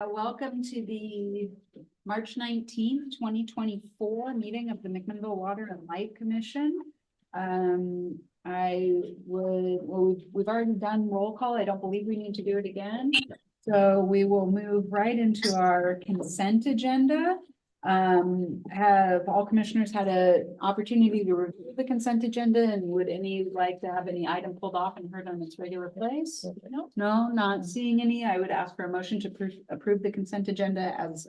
Welcome to the March 19th, 2024 meeting of the McMinnville Water and Light Commission. We've already done roll call. I don't believe we need to do it again. So we will move right into our consent agenda. Have all commissioners had an opportunity to review the consent agenda, and would any like to have any item pulled off and heard on its regular place? No, not seeing any. I would ask for a motion to approve the consent agenda as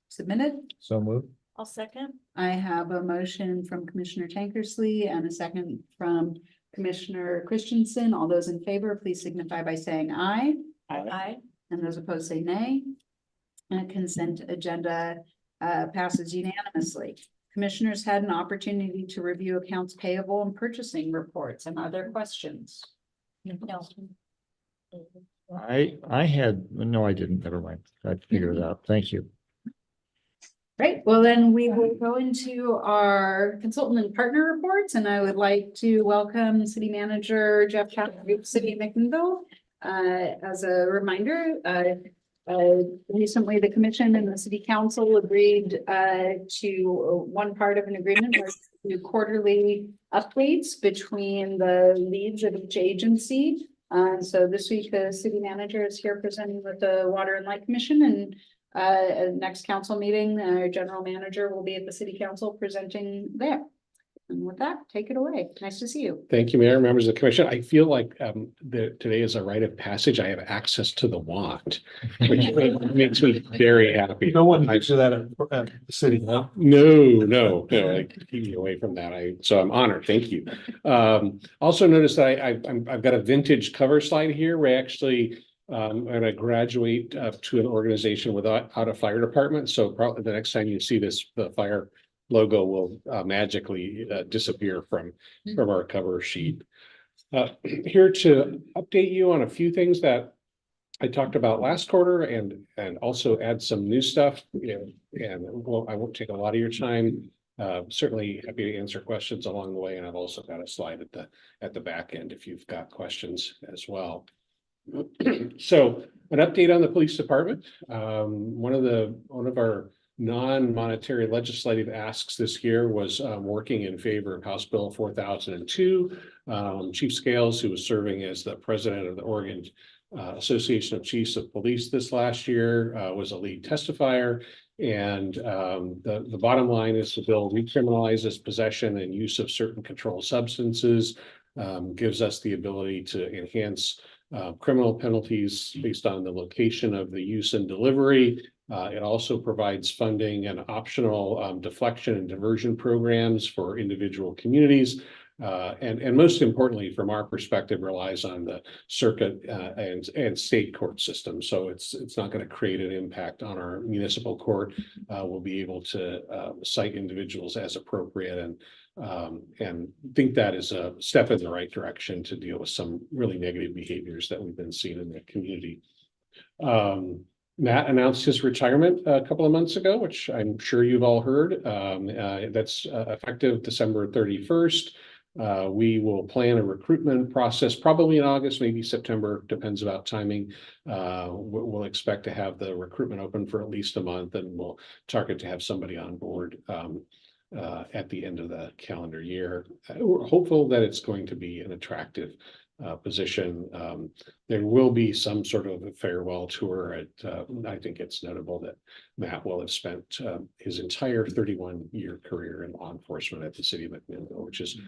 submitted. So moved. I'll second. I have a motion from Commissioner Tankersley and a second from Commissioner Christensen. All those in favor, please signify by saying aye. Aye. And those opposed say nay. And consent agenda passes unanimously. Commissioners had an opportunity to review accounts payable and purchasing reports. And are there questions? No. I had, no, I didn't. Never mind. I figured it out. Thank you. Great. Well, then we will go into our consultant and partner reports, and I would like to welcome City Manager Jeff Chapman, City of McMinnville. As a reminder, recently the commission and the city council agreed to one part of an agreement where we do quarterly updates between the leads of each agency. So this week the city manager is here presenting with the Water and Light Commission, and next council meeting, our general manager will be at the city council presenting there. And with that, take it away. Nice to see you. Thank you, Mayor, members of the commission. I feel like today is a rite of passage. I have access to the wand, which makes me very happy. No one makes that at the city, huh? No, I keep me away from that. So I'm honored. Thank you. Also notice that I've got a vintage cover slide here where actually I'm going to graduate to an organization without a fire department. So probably the next time you see this, the fire logo will magically disappear from our cover sheet. Here to update you on a few things that I talked about last quarter, and also add some new stuff. And well, I won't take a lot of your time. Certainly happy to answer questions along the way, and I've also got a slide at the back end if you've got questions as well. So an update on the police department. One of our non-monetary legislative asks this year was working in favor of House Bill 4002. Chief Scales, who was serving as the president of the Oregon Association of Chiefs of Police this last year, was a lead testifier. And the bottom line is the bill recriminalizes possession and use of certain controlled substances, gives us the ability to enhance criminal penalties based on the location of the use and delivery. It also provides funding and optional deflection and diversion programs for individual communities. And most importantly, from our perspective, relies on the circuit and state court system. So it's not going to create an impact on our municipal court. We'll be able to cite individuals as appropriate, and think that is a step in the right direction to deal with some really negative behaviors that we've been seeing in the community. Matt announced his retirement a couple of months ago, which I'm sure you've all heard. That's effective December 31st. We will plan a recruitment process probably in August, maybe September, depends about timing. We'll expect to have the recruitment open for at least a month, and we'll target to have somebody on board at the end of the calendar year. We're hopeful that it's going to be an attractive position. There will be some sort of a farewell tour. I think it's notable that Matt will have spent his entire 31-year career in law enforcement at the city of McMinnville, which is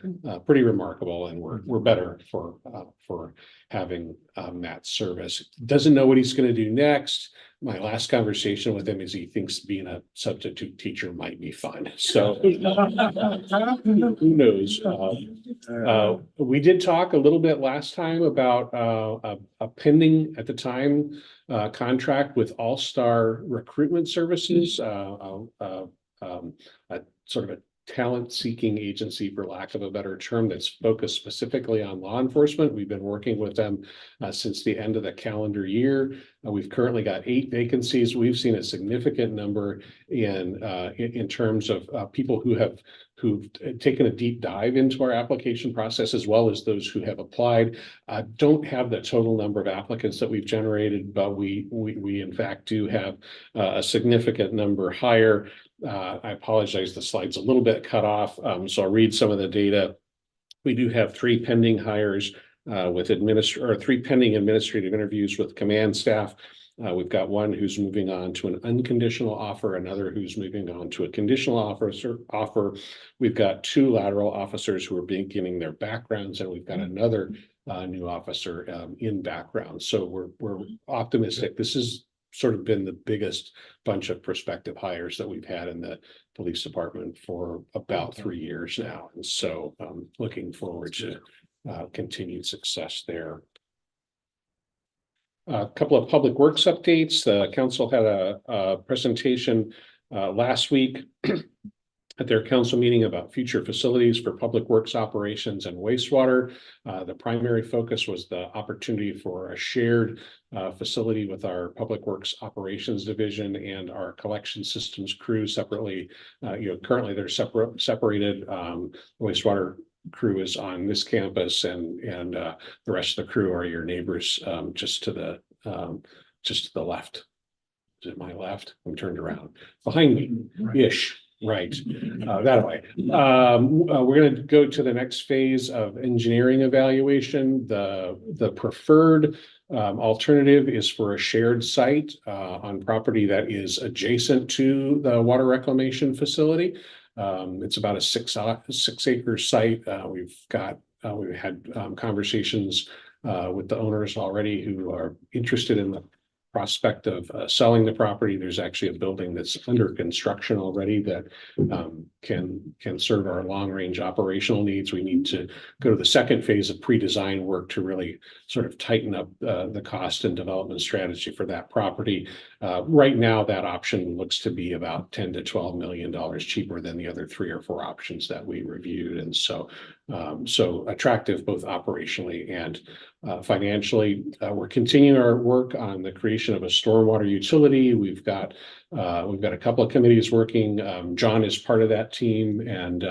pretty remarkable, and we're better for having Matt's service. Doesn't know what he's going to do next. My last conversation with him is he thinks being a substitute teacher might be fun. So who knows? We did talk a little bit last time about a pending at the time contract with All-Star Recruitment Services, a sort of a talent-seeking agency, for lack of a better term, that's focused specifically on law enforcement. We've been working with them since the end of the calendar year. We've currently got 8 vacancies. We've seen a significant number in terms of people who've taken a deep dive into our application process, as well as those who have applied. Don't have the total number of applicants that we've generated, but we in fact do have a significant number higher. I apologize, the slide's a little bit cut off, so I'll read some of the data. We do have 3 pending hires with 3 pending administrative interviews with command staff. We've got 1 who's moving on to an unconditional offer, another who's moving on to a conditional offer. We've got 2 lateral officers who are beginning their backgrounds, and we've got another new officer in background. So we're optimistic. This has sort of been the biggest bunch of prospective hires that we've had in the police department for about 3 years now. And so looking forward to continued success there. A couple of public works updates. The council had a presentation last week at their council meeting about future facilities for public works operations and wastewater. The primary focus was the opportunity for a shared facility with our public works operations division and our collection systems crew separately. Currently they're separated. Wastewater crew is on this campus, and the rest of the crew are your neighbors just to the left. Is it my left? I'm turned around behind me ish. Right, that way. We're going to go to the next phase of engineering evaluation. The preferred alternative is for a shared site on property that is adjacent to the water reclamation facility. It's about a 6 acre site. We've had conversations with the owners already who are interested in the prospect of selling the property. There's actually a building that's under construction already that can serve our long-range operational needs. We need to go to the second phase of pre-design work to really sort of tighten up the cost and development strategy for that property. Right now, that option looks to be about $10 to $12 million cheaper than the other 3 or 4 options that we reviewed. And so attractive both operationally and financially. We're continuing our work on the creation of a stormwater utility. We've got a couple of committees working. John is part of that team, and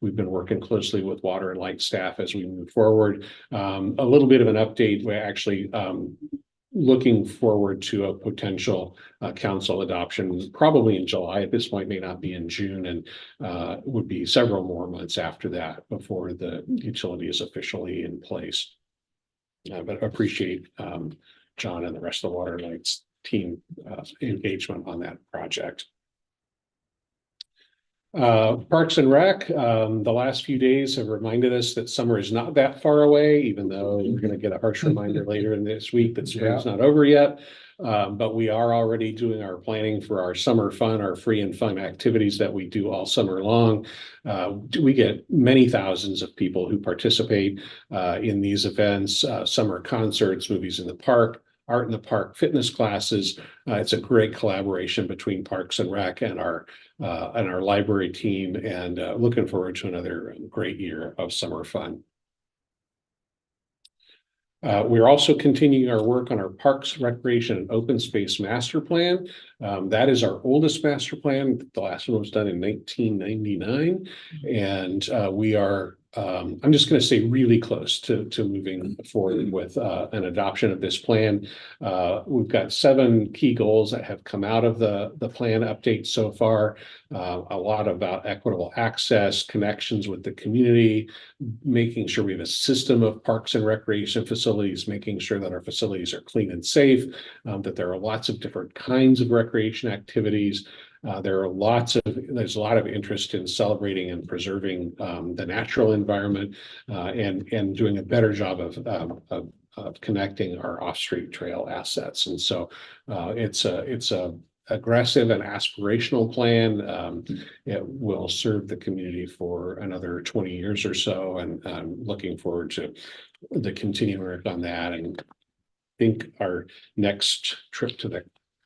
we've been working closely with water and light staff as we move forward. A little bit of an update. We're actually looking forward to a potential council adoption probably in July. At this point, may not be in June, and would be several more months after that before the utility is officially in place. But appreciate John and the rest of the water and lights team engagement on that project. Parks and Rec, the last few days have reminded us that summer is not that far away, even though we're going to get a harsh reminder later in this week that spring's not over yet. But we are already doing our planning for our summer fun, our free and fun activities that we do all summer long. We get many thousands of people who participate in these events, summer concerts, movies in the park, art in the park, fitness classes. It's a great collaboration between Parks and Rec and our library team, and looking forward to another great year of summer fun. We're also continuing our work on our Parks, Recreation, and Open Space Master Plan. That is our oldest master plan. The last one was done in 1999, and we are I'm just going to say really close to moving forward with an adoption of this plan. We've got 7 key goals that have come out of the plan update so far. A lot about equitable access, connections with the community, making sure we have a system of parks and recreation facilities, making sure that our facilities are clean and safe, that there are lots of different kinds of recreation activities. There's a lot of interest in celebrating and preserving the natural environment and doing a better job of connecting our off-street trail assets. And so it's a aggressive and aspirational plan. It will serve the community for another 20 years or so, and I'm looking forward to the continuing work on that. And I think our next trip to the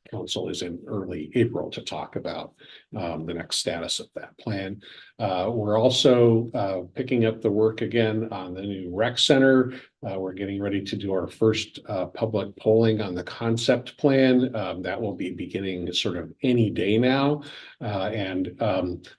council is in early April to talk about the next status of that plan. We're also picking up the work again on the new rec center. We're getting ready to do our first public polling on the concept plan. That will be beginning sort of any day now.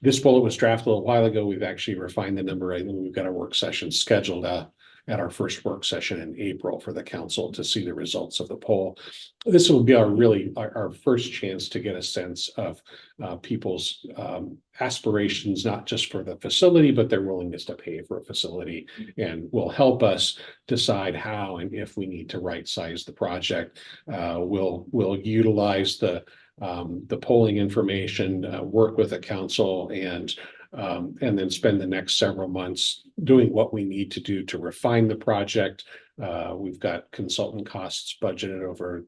This bullet was drafted a little while ago. We've actually refined the number. I think we've got a work session scheduled at our first work session in April for the council to see the results of the poll. This will be our first chance to get a sense of people's aspirations, not just for the facility, but their willingness to pay for a facility, and will help us decide how and if we need to right size the project. We'll utilize the polling information, work with the council, and then spend the next several months doing what we need to do to refine the project. We've got consultant costs budgeted over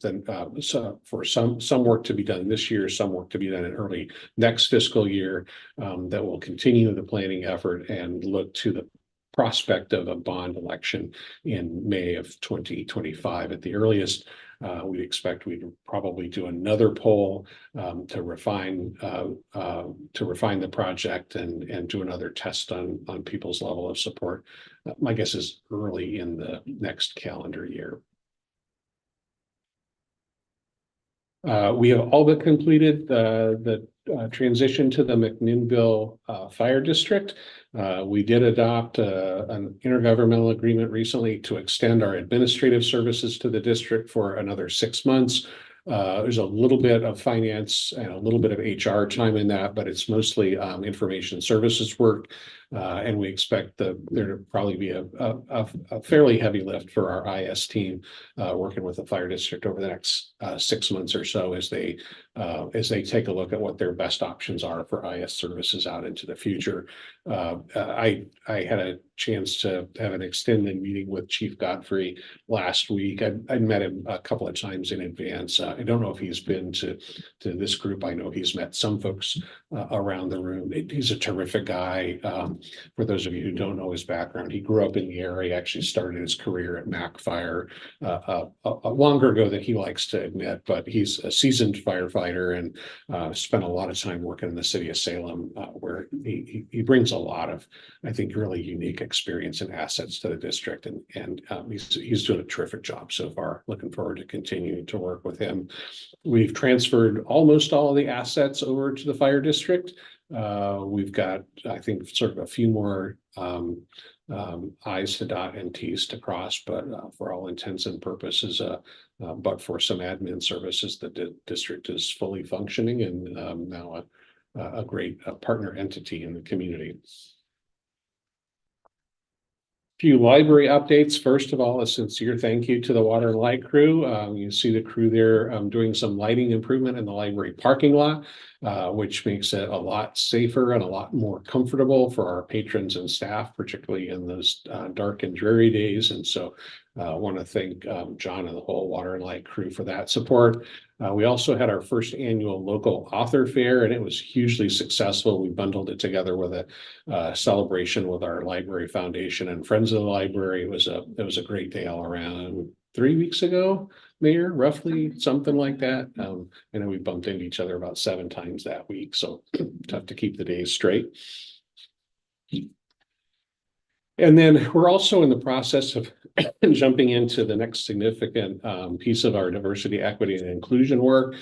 for some work to be done this year, some work to be done in early next fiscal year, that will continue the planning effort and look to the prospect of a bond election in May of 2025 at the earliest. We expect we'd probably do another poll to refine the project and do another test on people's level of support. My guess is early in the next calendar year. We have all but completed the transition to the McMinnville Fire District. We did adopt an intergovernmental agreement recently to extend our administrative services to the district for another 6 months. There's a little bit of finance and a little bit of HR time in that, but it's mostly information services work. And we expect there to probably be a fairly heavy lift for our IS team working with the fire district over the next 6 months or so as they take a look at what their best options are for IS services out into the future. I had a chance to have an extended meeting with Chief Godfrey last week. I met him a couple of times in advance. I don't know if he's been to this group. I know he's met some folks around the room. He's a terrific guy. For those of you who don't know his background, he grew up in the area, actually started his career at Mac Fire longer ago than he likes to admit, but he's a seasoned firefighter and spent a lot of time working in the city of Salem, where he brings a lot of, I think, really unique experience and assets to the district, and he's doing a terrific job so far. Looking forward to continuing to work with him. We've transferred almost all of the assets over to the fire district. We've got, I think, sort of a few more I's to dot and T's to cross, but for all intents and purposes, but for some admin services, the district is fully functioning and now a great partner entity in the community. Few library updates. First of all, a sincere thank you to the water and light crew. You see the crew there doing some lighting improvement in the library parking lot, which makes it a lot safer and a lot more comfortable for our patrons and staff, particularly in those dark and dreary days. And so I want to thank John and the whole water and light crew for that support. We also had our first annual local author fair, and it was hugely successful. We bundled it together with a celebration with our library foundation and friends of the library. It was a great day all around. 3 weeks ago, Mayor, roughly something like that. I know we bumped into each other about 7 times that week, so tough to keep the days straight. And then we're also in the process of jumping into the next significant piece of our diversity, equity, and inclusion work.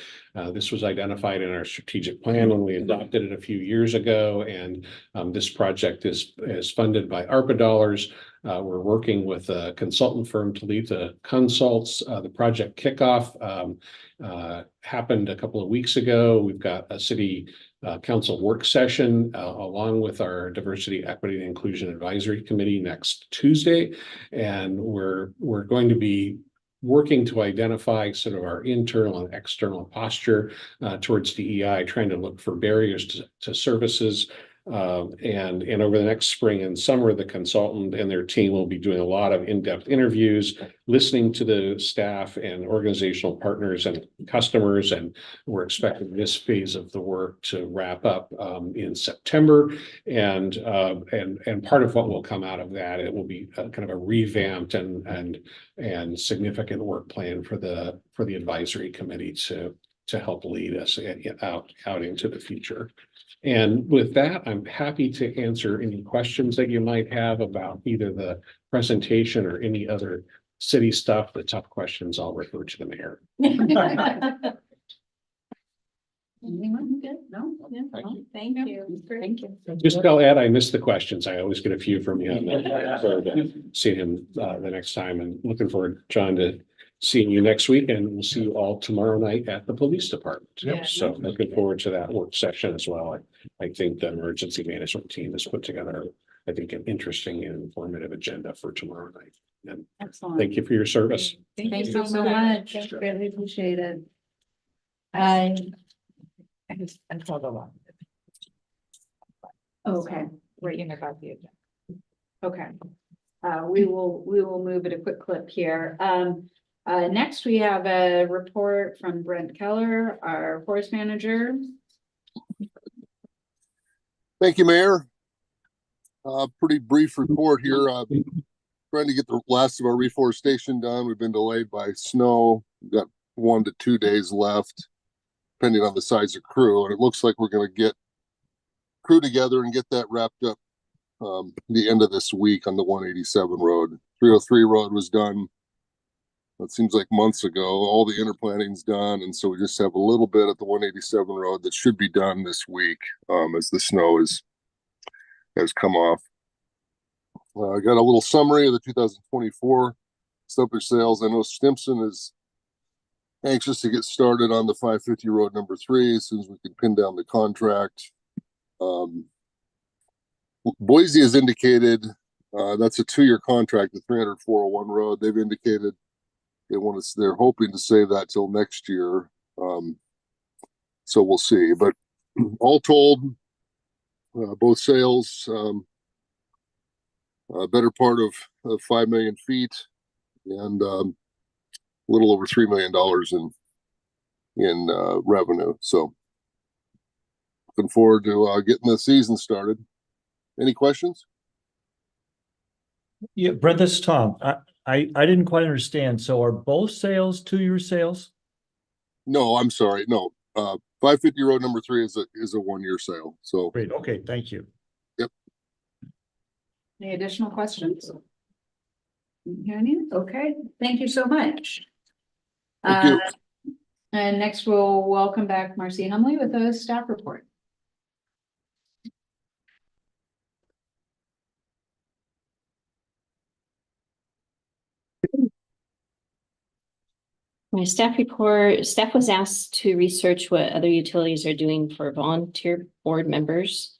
This was identified in our strategic plan when we adopted it a few years ago, and this project is funded by ARPA dollars. We're working with a consultant firm to lead the consults. The project kickoff happened a couple of weeks ago. We've got a city council work session along with our diversity, equity, and inclusion advisory committee next Tuesday, and we're going to be working to identify sort of our internal and external posture towards DEI, trying to look for barriers to services. And over the next spring and summer, the consultant and their team will be doing a lot of in-depth interviews, listening to the staff and organizational partners and customers. And we're expecting this phase of the work to wrap up in September. And part of what will come out of that, it will be kind of a revamped and significant work plan for the advisory committee to to help lead us out into the future. And with that, I'm happy to answer any questions that you might have about either the presentation or any other city stuff. The tough questions, I'll refer to the mayor. Anyone good? No? Yeah. Thank you. Thank you. Just tell Ed I missed the questions. I always get a few from him. So to see him the next time, and looking forward, John, to seeing you next week, and we'll see you all tomorrow night at the police department. Yeah. So looking forward to that work session as well. I think the emergency management team has put together, I think, an interesting and informative agenda for tomorrow night. And Excellent. thank you for your service. Thank you so much. Really appreciate it. I saw the one. Okay, Reading about the agenda. okay. We will move at a quick clip here. Next we have a report from Brent Keller, our forest manager. Thank you, Mayor. Pretty brief report here. Trying to get the last of our reforestation done. We've been delayed by snow. We've got 1 to 2 days left, depending on the size of crew. And it looks like we're going to get crew together and get that wrapped up the end of this week on the 187 road. 303 road was done. It seems like months ago. All the interplanting's done, and so we just have a little bit at the 187 road that should be done this week as the snow has come off. I got a little summary of the 2024 stumpage sales. I know Stimson is anxious to get started on the 550 road number 3 as soon as we can pin down the contract. Boise has indicated that's a 2-year contract, the 300-401 road. They've indicated they're hoping to save that till next year. So we'll see. But all told, both sales, a better part of 5 million feet, and a little over $3 million in revenue. So looking forward to getting the season started. Any questions? Yeah, Brent, this is Tom. I didn't quite understand. So are both sales 2-year sales? No, I'm sorry. No, 550 road number 3 is a 1-year sale. So Great. Okay, thank you. Any additional questions? Okay, thank you so much. Thank you. And next we'll welcome back Marcy Humley with a staff report. My staff report, staff was asked to research what other utilities are doing for volunteer board members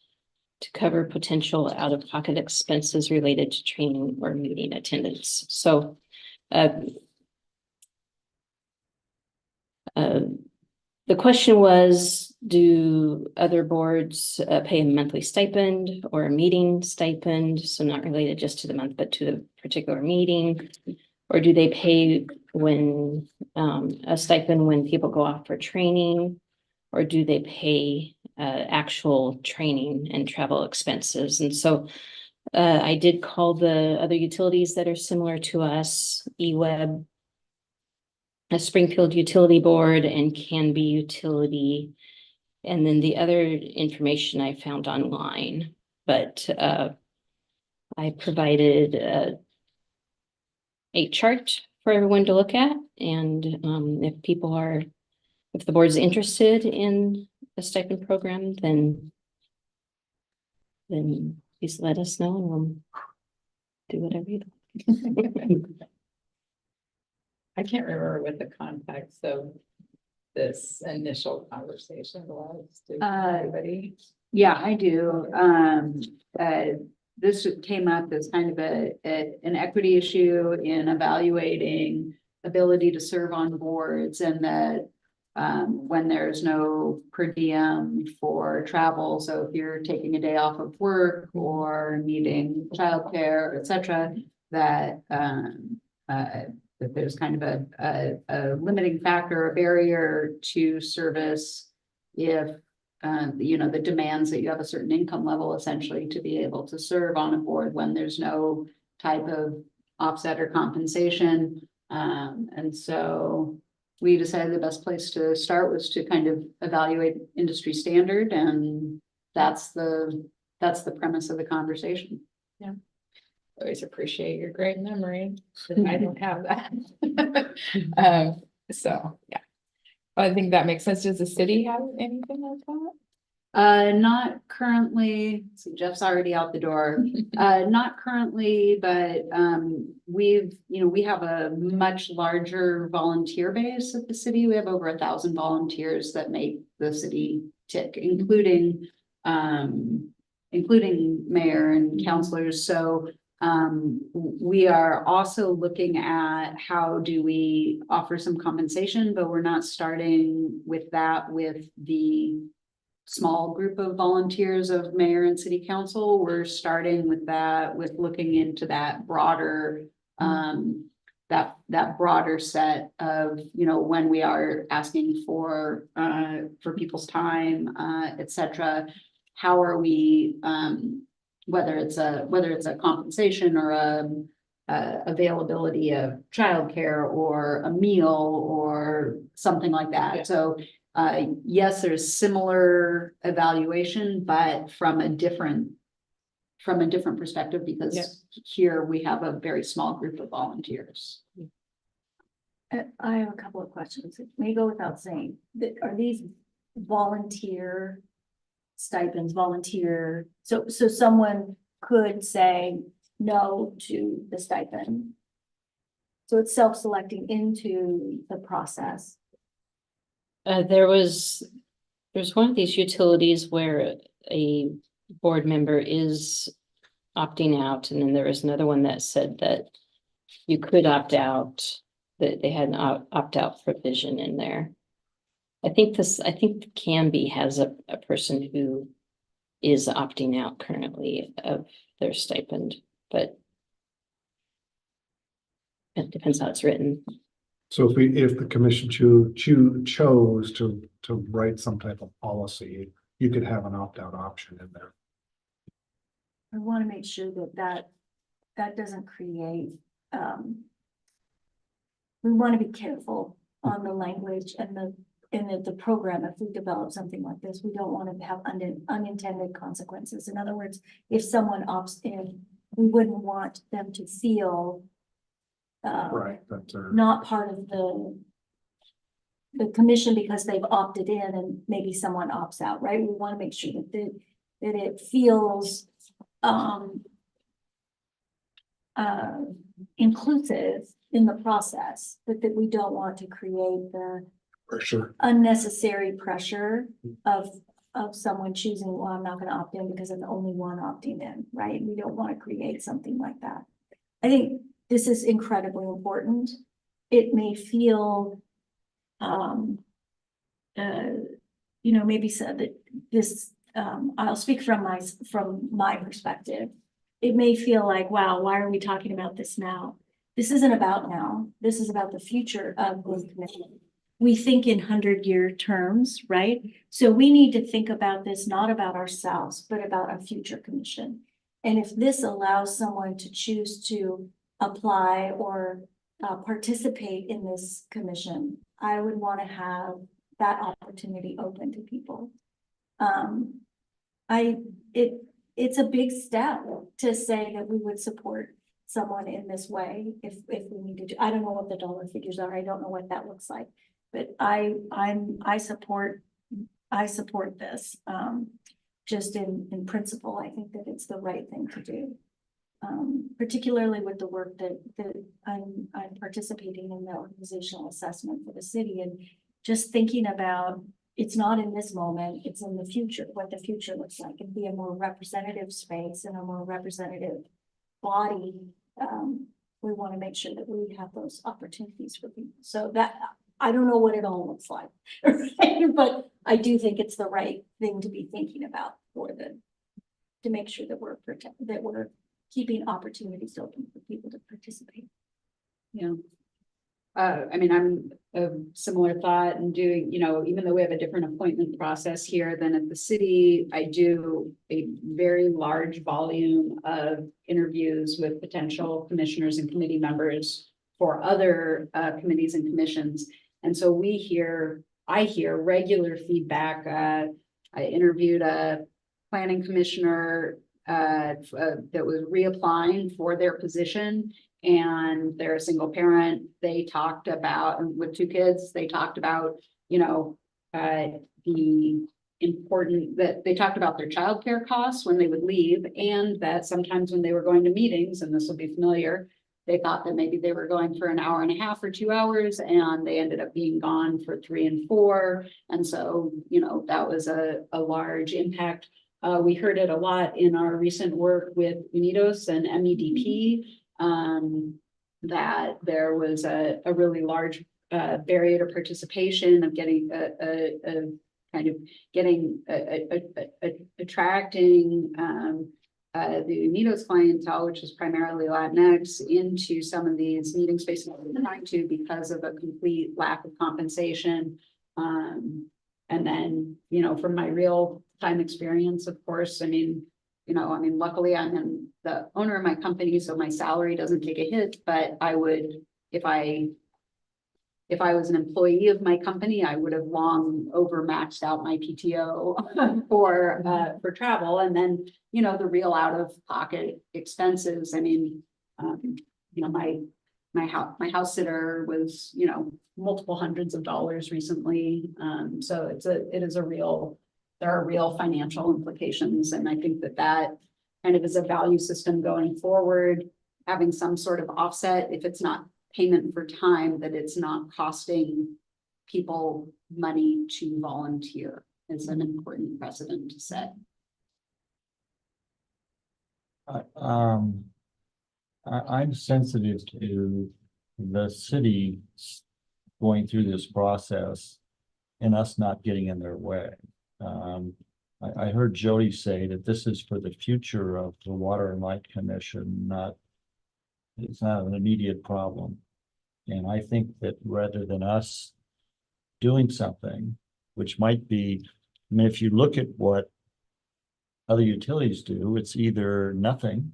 to cover potential out-of-pocket expenses related to training or meeting attendance. So the question was, do other boards pay a monthly stipend or a meeting stipend? So not related just to the month, but to the particular meeting. Or do they pay when a stipend when people go off for training? Or do they pay actual training and travel expenses? And so I did call the other utilities that are similar to us, eWeb, a Springfield Utility Board, and Canby Utility. And then the other information I found online, but I provided a chart for everyone to look at. And if the board is interested in the stipend program, then please let us know and we'll do whatever you like. I can't remember what the context of this initial conversation was. Did anybody? Yeah, I do. This came up as kind of an equity issue in evaluating ability to serve on boards, and that when there's no per diem for travel. So if you're taking a day off of work or needing childcare, et cetera, that there's kind of a limiting factor, a barrier to service if the demands that you have a certain income level essentially to be able to serve on a board when there's no type of offset or compensation. And so we decided the best place to start was to kind of evaluate industry standard, and that's the premise of the conversation. Always appreciate your great memory. I don't have that. So, yeah. I think that makes sense. Does the city have anything like that? Not currently, so Jeff's already out the door. Not currently, but we have a much larger volunteer base at the city. We have over 1,000 volunteers that make the city tick, including mayor and councilors. So we are also looking at how do we offer some compensation, but we're not starting with that with the small group of volunteers of mayor and city council. We're starting with that, with looking into that broader, that broader set of, when we are asking for people's time, et cetera. How are we, whether it's a compensation or availability of childcare or a meal or something like that. Yeah. So yes, there's similar evaluation, but from a different perspective, because Yeah. here we have a very small group of volunteers. I have a couple of questions. It may go without saying, are these volunteer stipends, so someone could say no to the stipend? So it's self-selecting into the process. There's one of these utilities where a board member is opting out, and then there was another one that said that you could opt out, that they had an opt-out provision in there. I think Canby has a person who is opting out currently of their stipend, but it depends how it's written. So if the commission chose to write some type of policy, you could have an opt-out option in there. I want to make sure that doesn't create, we want to be careful on the language and the program. If we develop something like this, we don't want to have unintended consequences. In other words, if someone opts in, we wouldn't want them to feel Right, that's not part of the commission because they've opted in and maybe someone opts out, right? We want to make sure that it feels inclusive in the process, but that we don't want to create the for sure. unnecessary pressure of someone choosing, well, I'm not going to opt in because I'm the only one opting in, right? We don't want to create something like that. I think this is incredibly important. It may feel, maybe said that this, I'll speak from my perspective. It may feel like, wow, why are we talking about this now? This isn't about now. This is about the future of the commission. We think in 100-year terms, right? So we need to think about this, not about ourselves, but about a future commission. And if this allows someone to choose to apply or participate in this commission, I would want to have that opportunity open to people. It's a big step to say that we would support someone in this way if we needed to. I don't know what the dollar figures are. I don't know what that looks like, but I support this. Just in principle, I think that it's the right thing to do. Particularly with the work that I'm participating in the organizational assessment for the city, and just thinking about, it's not in this moment, it's in the future, what the future looks like, and be a more representative space and a more representative body. We want to make sure that we have those opportunities for people. So that, I don't know what it all looks like, but I do think it's the right thing to be thinking about to make sure that we're keeping opportunities open for people to participate. Yeah. I'm of similar thought and doing, even though we have a different appointment process here than at the city, I do a very large volume of interviews with potential commissioners and committee members for other committees and commissions. And so I hear regular feedback. I interviewed a planning commissioner that was reapplying for their position, and they're a single parent. They talked about, with 2 kids, they talked about, the important that they talked about their childcare costs when they would leave, and that sometimes when they were going to meetings, and this will be familiar, they thought that maybe they were going for an hour and a half or 2 hours, and they ended up being gone for 3 and 4. And so, that was a large impact. We heard it a lot in our recent work with Unidos and MEDP, that there was a really large barrier to participation of getting attracting the Unidos clientele, which is primarily Latinx, into some of these meeting spaces because of a complete lack of compensation. And then, from my real time experience, of course, luckily I'm the owner of my company, so my salary doesn't take a hit, but I would, if I was an employee of my company, I would have long overmaxed out my PTO for travel. And then, the real out of pocket expenses. My house sitter was, multiple hundreds of dollars recently. So there are real financial implications. And I think that kind of is a value system going forward, having some sort of offset, if it's not payment for time, that it's not costing people money to volunteer, is an important precedent to set. I'm sensitive to the city going through this process and us not getting in their way. I heard Jody say that this is for the future of the Water and Light Commission, it's not an immediate problem. And I think that rather than us doing something, which might be, if you look at what other utilities do, it's either nothing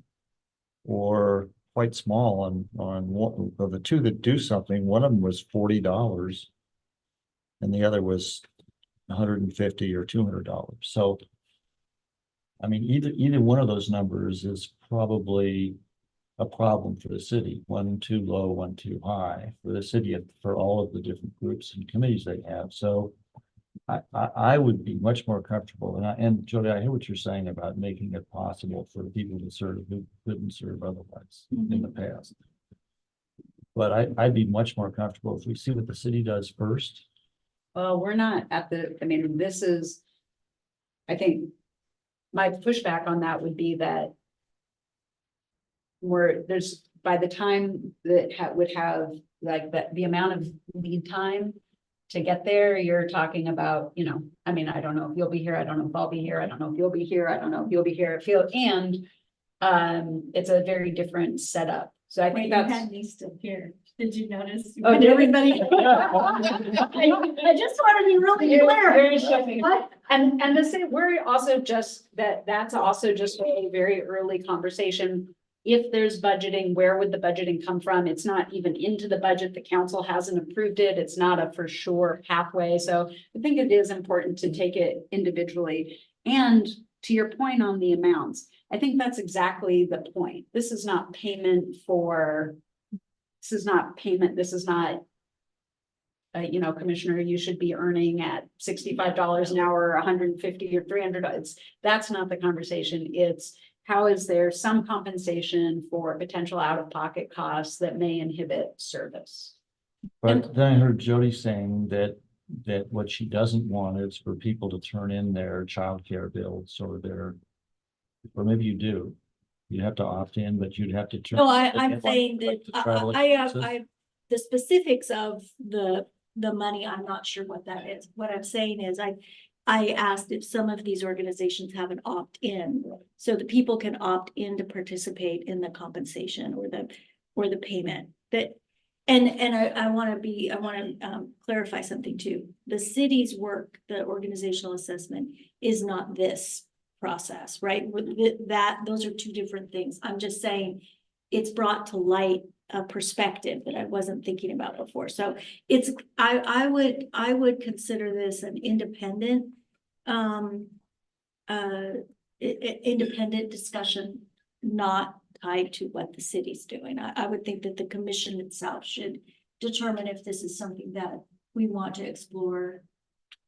or quite small. On one of the 2 that do something, one of them was $40 and the other was $150 or $200. So, either one of those numbers is probably a problem for the city. One too low, one too high for the city, for all of the different groups and committees they have. So I would be much more comfortable. And Jody, I hear what you're saying about making it possible for people to serve who couldn't serve otherwise in the past. But I'd be much more comfortable if we see what the city does first. Well, we're not at I think my pushback on that would be that by the time that would have like the amount of lead time to get there, you're talking about, I don't know if you'll be here. I don't know if I'll be here. I don't know if you'll be here. I don't know if you'll be here. And it's a very different setup. So I think that's. Had me still here. Did you notice? Oh, did everybody? I just want to be really clear. Very shocking. And to say we're also that's also just a very early conversation. If there's budgeting, where would the budgeting come from? It's not even into the budget. The council hasn't approved it. It's not a for sure pathway. So I think it is important to take it individually. And to your point on the amounts, I think that's exactly the point. This is not payment. This is not, Commissioner, you should be earning at $65 an hour, $150 or $300. That's not the conversation. It's how is there some compensation for potential out-of-pocket costs that may inhibit service? But then I heard Jody saying that what she doesn't want is for people to turn in their childcare bills or maybe you do. You have to opt in, but you'd have to. No, I'm saying that the specifics of the money, I'm not sure what that is. What I'm saying is I asked if some of these organizations have an opt-in, so that people can opt in to participate in the compensation or the payment. And I want to clarify something too. The city's work, the organizational assessment, is not this process, right? Those are 2 different things. I'm just saying it's brought to light a perspective that I wasn't thinking about before. So it's, I would consider this an independent, independent discussion, not tied to what the city's doing. I would think that the commission itself should determine if this is something that we want to explore,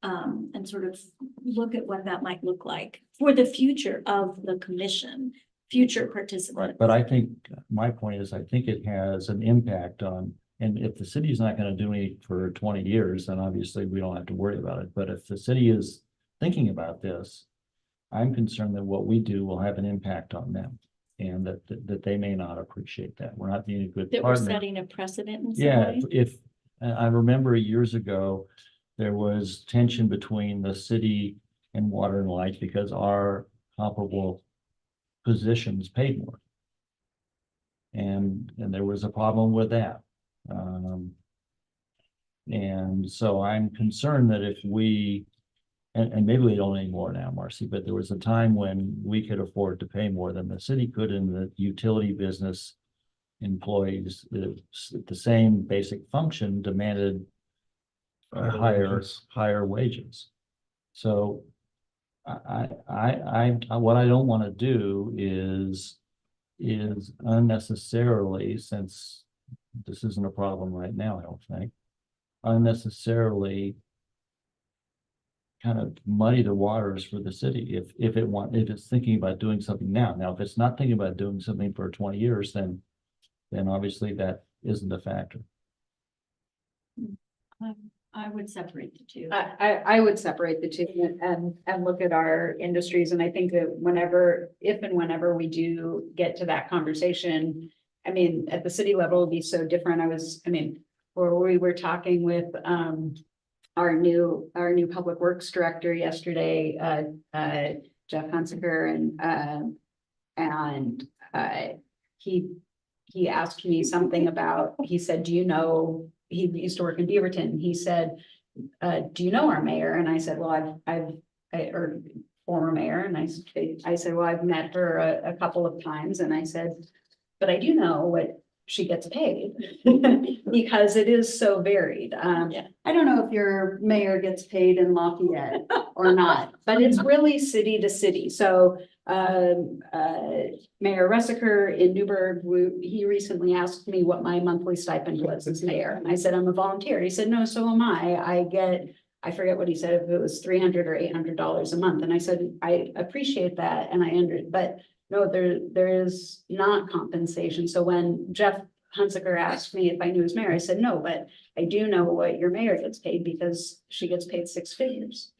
and sort of look at what that might look like for the future of the commission, future participants. Right, but I think, my point is, I think it has an impact on, and if the city's not gonna do any for 20 years, then obviously we don't have to worry about it. But if the city is thinking about this, I'm concerned that what we do will have an impact on them. And that they may not appreciate that. We're not being a good That we're partner. setting a precedent in some Yeah, way. if, I remember years ago, there was tension between the city and Water and Light because our comparable positions paid more. And there was a problem with that. And so I'm concerned that if we, and maybe we don't anymore now, Marcy, but there was a time when we could afford to pay more than the city could in the utility business. Employees, the same basic function demanded higher wages. So what I don't want to do is unnecessarily, since this isn't a problem right now, I don't think, unnecessarily kind of muddy the waters for the city if it's thinking about doing something now. Now, if it's not thinking about doing something for 20 years, then obviously that isn't a factor. I would separate the two. I would separate the two and look at our industries. And I think that if and whenever we do get to that conversation, I mean, at the city level, it'll be so different. Where we were talking with, our new public works director yesterday, Jeff Hunsaker, and he asked me something about, he said, do you know, he used to work in Beaverton. He said, do you know our mayor? And I said, well, or former mayor. And I said, well, I've met her a couple of times. And I said, but I do know what she gets paid because it is so varied. Yeah. I don't know if your mayor gets paid in Lafayette or not, but it's really city to city. So Mayor Ressiker in Newburgh, he recently asked me what my monthly stipend was as mayor. And I said, I'm a volunteer. He said, no, so am I. I forget what he said, if it was $300 or $800 a month. And I said, I appreciate that. And but no, there is not compensation. So when Jeff Hunsaker asked me if I knew his mayor, I said, no, but I do know what your mayor gets paid because she gets paid 6 figures.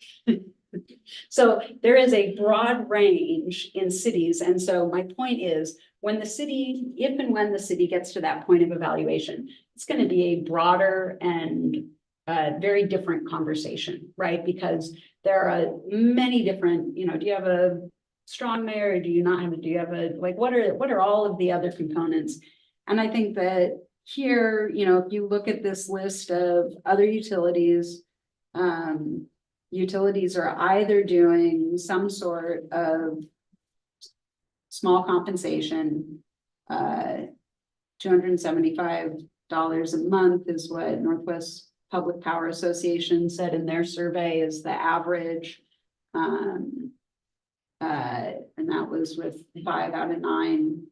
So there is a broad range in cities. And so my point is, if and when the city gets to that point of evaluation, it's going to be a broader and very different conversation, right? Because there are many different, do you have a strong mayor or do you not have do you have what are all of the other components? And I think that here, if you look at this list of other utilities, utilities are either doing some sort of small compensation, $275 a month is what Northwest Public Power Association said in their survey is the average. And that was with 5 out of 9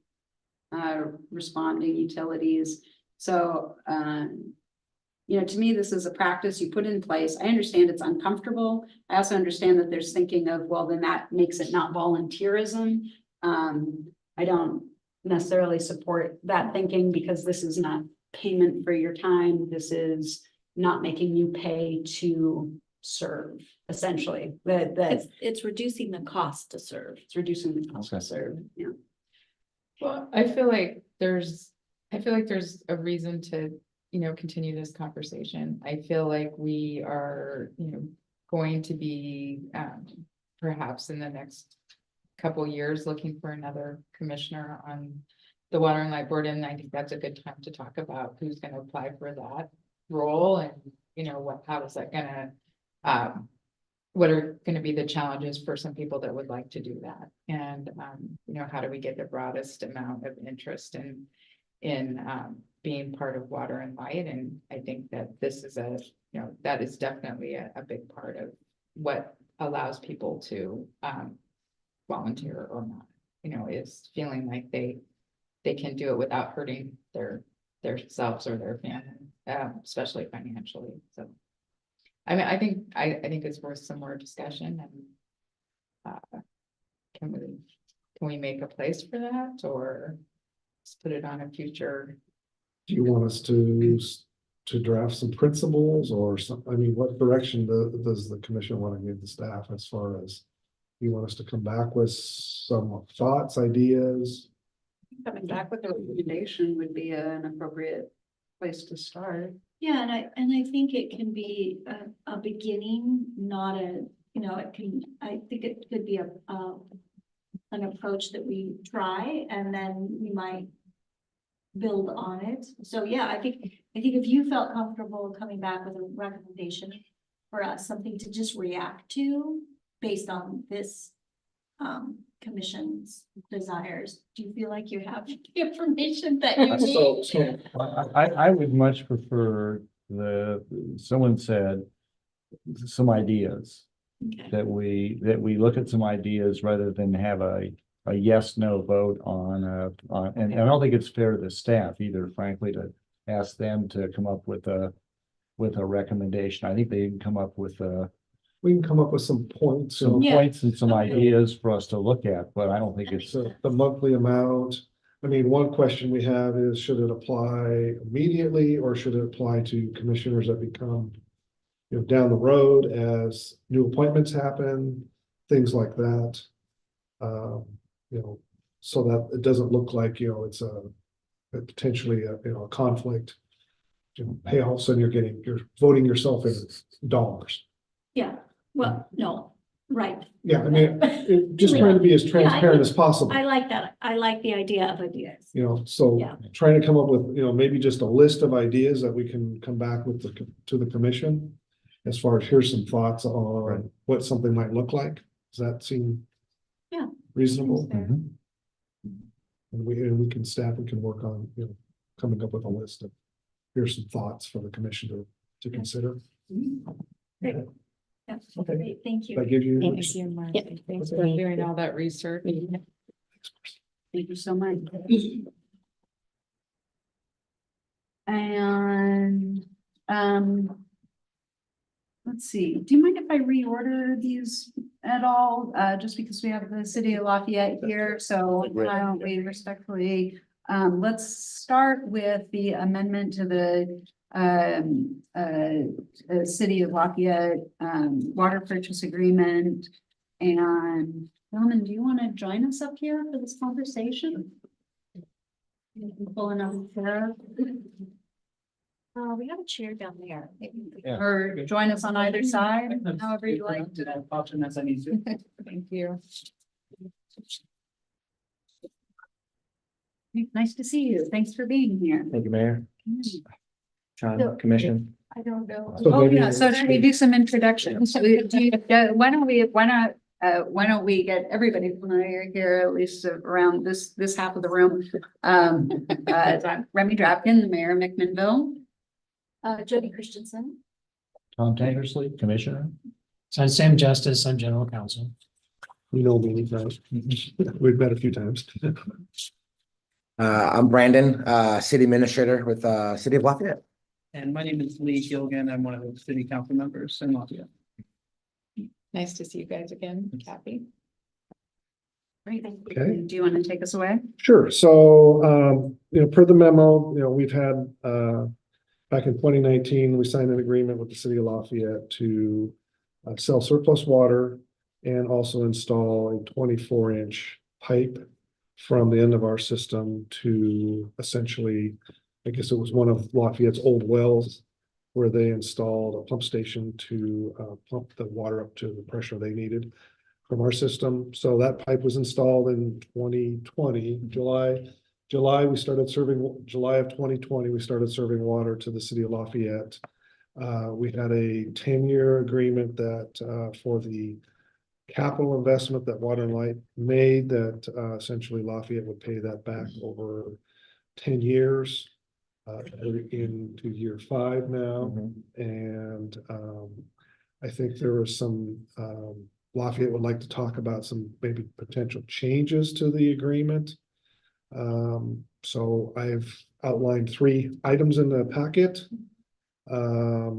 responding utilities. So, to me, this is a practice you put in place. I understand it's uncomfortable. I also understand that there's thinking of, well, then that makes it not volunteerism. I don't necessarily support that thinking because this is not payment for your time. This is not making you pay to serve, essentially. It's reducing the cost to serve. It's reducing the cost to serve. Yeah. Well, I feel like there's a reason to, continue this conversation. I feel like we are, going to be, perhaps in the next couple years looking for another commissioner on the Water and Light Board. And I think that's a good time to talk about who's going to apply for that role and, how is that going to, what are going to be the challenges for some people that would like to do that? And, how do we get the broadest amount of interest? And in being part of Water and Light. And I think that this is that is definitely a big part of what allows people to volunteer or not, is feeling like they can do it without hurting their selves or their family, especially financially. So, I mean, I think it's worth some more discussion, and can we make a place for that, or just put it on a future? Do you want us to draft some principles or some, I mean, what direction does the commission want to give the staff as far as? You want us to come back with some thoughts, ideas? Coming back with a recommendation would be an appropriate place to start. Yeah, and I think it can be a beginning, not I think it could be an approach that we try, and then we might build on it. So yeah, I think if you felt comfortable coming back with a recommendation for us, something to just react to based on this commission's desires, do you feel like you have the information that you need? I would much prefer someone said some ideas, Okay. that we look at some ideas rather than have a yes, no vote on, and I don't think it's fair to the staff either, frankly, to ask them to come up with a recommendation. I think they can come up with We can come up with some points. some Yeah. points and some Okay. ideas for us to look at, but I don't think it's. So the monthly amount, I mean, one question we have is, should it apply immediately or should it apply to commissioners that become, down the road as new appointments happen, things like that. So that it doesn't look like, it's potentially a conflict. Hey, all of a sudden you're voting yourself in dollars. Yeah, well, no, right. Yeah, I mean, just trying to be as transparent as possible. I like that. I like the idea of ideas. So Yeah. trying to come up with, maybe just a list of ideas that we can come back with to the commission. As far as here's some thoughts on what something might look like. Does that seem? Yeah. Reasonable? Mhm. And we can work on, coming up with a list of, here's some thoughts for the commission to consider. Great. Yeah, Okay. great, thank you. That gives you. Thank you, Marcy. Yep. Thanks for doing all that research. Thank you so much. And, let's see, do you mind if I reorder these at all? Just because we have the city of Lafayette here, so why don't we respectfully, let's start with the amendment to the city of Lafayette, water purchase agreement. And Roman, do you want to join us up here for this conversation? You can pull another chair. We have a chair down there. Yeah. Or join us on either side, however you like. Option as I need to. Thank you. Nice to see you. Thanks for being here. Thank you, Mayor, So- John, Commission. I don't know. So Oh, maybe- yeah, so should we do some introductions? Why don't we get everybody familiar here, at least around this half of the room? I'm Remy Drapkin, the mayor of McMinnville. Jody Christensen. Tom Tankersley, Commissioner. So I'm Sam Justice, I'm General Counsel. Me, right? We've met a few times. I'm Brandon, City Administrator with City of Lafayette. And my name is Lee Gilligan. I'm one of the city council members in Lafayette. Nice to see you guys again, Kathy. Great. Okay. Do you want to take us away? Sure. So, per the memo, we've had, back in 2019, we signed an agreement with the city of Lafayette to sell surplus water and also install a 24-inch pipe from the end of our system to essentially, I guess it was one of Lafayette's old wells where they installed a pump station to pump the water up to the pressure they needed from our system. So that pipe was installed in 2020, July of 2020, we started serving water to the city of Lafayette. We had a 10-year agreement that for the capital investment that Water and Light made, that essentially Lafayette would pay that back over 10 years. We're into year 5 now, Mhm. and I think there was some, Lafayette would like to talk about some maybe potential changes to the agreement. So I've outlined 3 items in the packet. I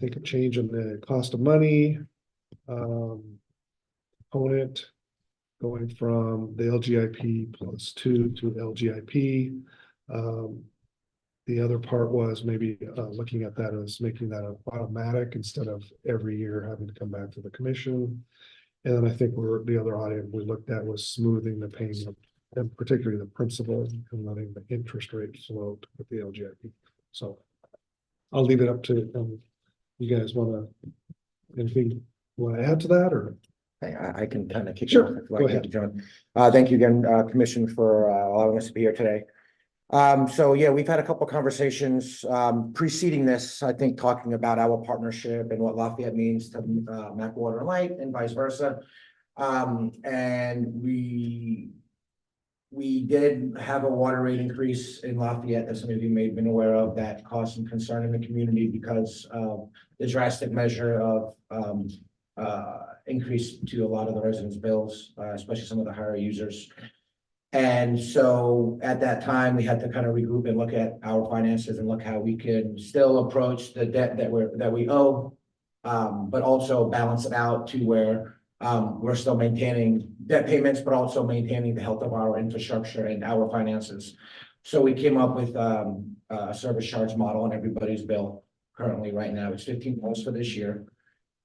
think a change in the cost of money, component going from the LGIP +2 to LGIP. The other part was maybe looking at that as making that automatic instead of every year having to come back to the commission. And then I think the other item we looked at was smoothing the payment, and particularly the principal, and letting the interest rate float with the LGIP. So I'll leave it up to you guys anything you want to add to that, or? I can kind of kick it Sure, off if you go like, ahead. John. Thank you again, Commission, for allowing us to be here today. So yeah, we've had a couple conversations preceding this, I think, talking about our partnership and what Lafayette means to Mac Water and Light and vice versa. And we did have a water rate increase in Lafayette that some of you may have been aware of, that caused some concern in the community because of the drastic measure of increase to a lot of the residents' bills, especially some of the higher users. And so at that time, we had to kind of regroup and look at our finances and look how we can still approach the debt that we owe, but also balance it out to where we're still maintaining debt payments, but also maintaining the health of our infrastructure and our finances. So we came up with a service charge model on everybody's bill. Currently, right now, it's $15 for this year.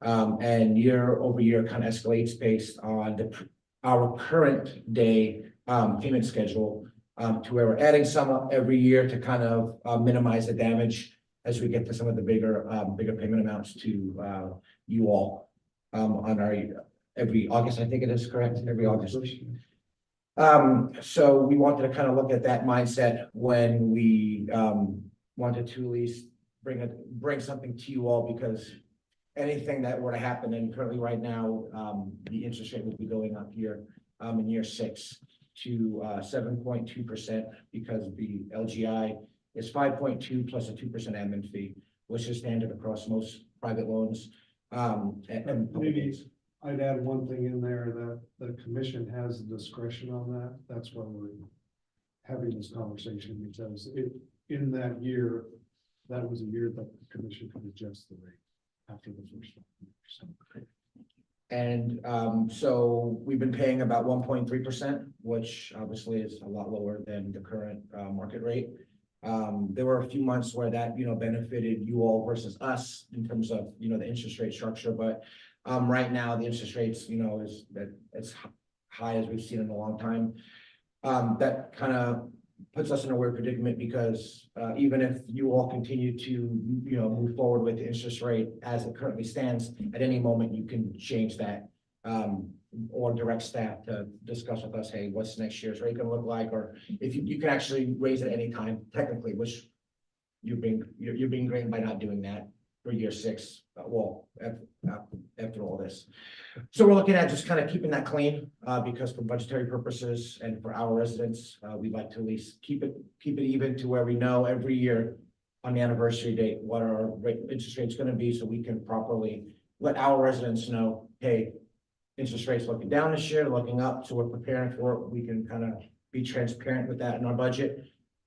And year over year kind of escalates based on our current day payment schedule, to where we're adding some up every year to kind of minimize the damage as we get to some of the bigger payment amounts to you all on our every August, I think it is correct, every August. So we wanted to kind of look at that mindset when we wanted to at least bring something to you all, because anything that were to happen, and currently right now, the interest rate will be going up here in year 6 to 7.2%, because the LGI is 5.2 plus a 2% admin fee, which is standard across most private loans. And Maybe I'd add one thing in there, that the commission has discretion on that. That's why we're having this conversation, because in that year, that was a year that the commission could adjust the rate after the first one. And so we've been paying about 1.3%, which obviously is a lot lower than the current market rate. There were a few months where that, benefited you all versus us in terms of, the interest rate structure. But right now, the interest rates, is that it's high as we've seen in a long time. That kind of puts us in a weird predicament, because even if you all continue to, move forward with the interest rate as it currently stands, at any moment you can change that, or direct staff to discuss with us, hey, what's next year's rate going to look like? Or if you can actually raise it at any time, technically, which you're being green by not doing that for year 6, after all this. So we're looking at just kind of keeping that clean, because for budgetary purposes and for our residents, we'd like to at least keep it even to where we know every year on the anniversary date what our interest rate's going to be, so we can properly let our residents know, hey, interest rates looking down this year, looking up, so we're preparing for it. We can kind of be transparent with that in our budget,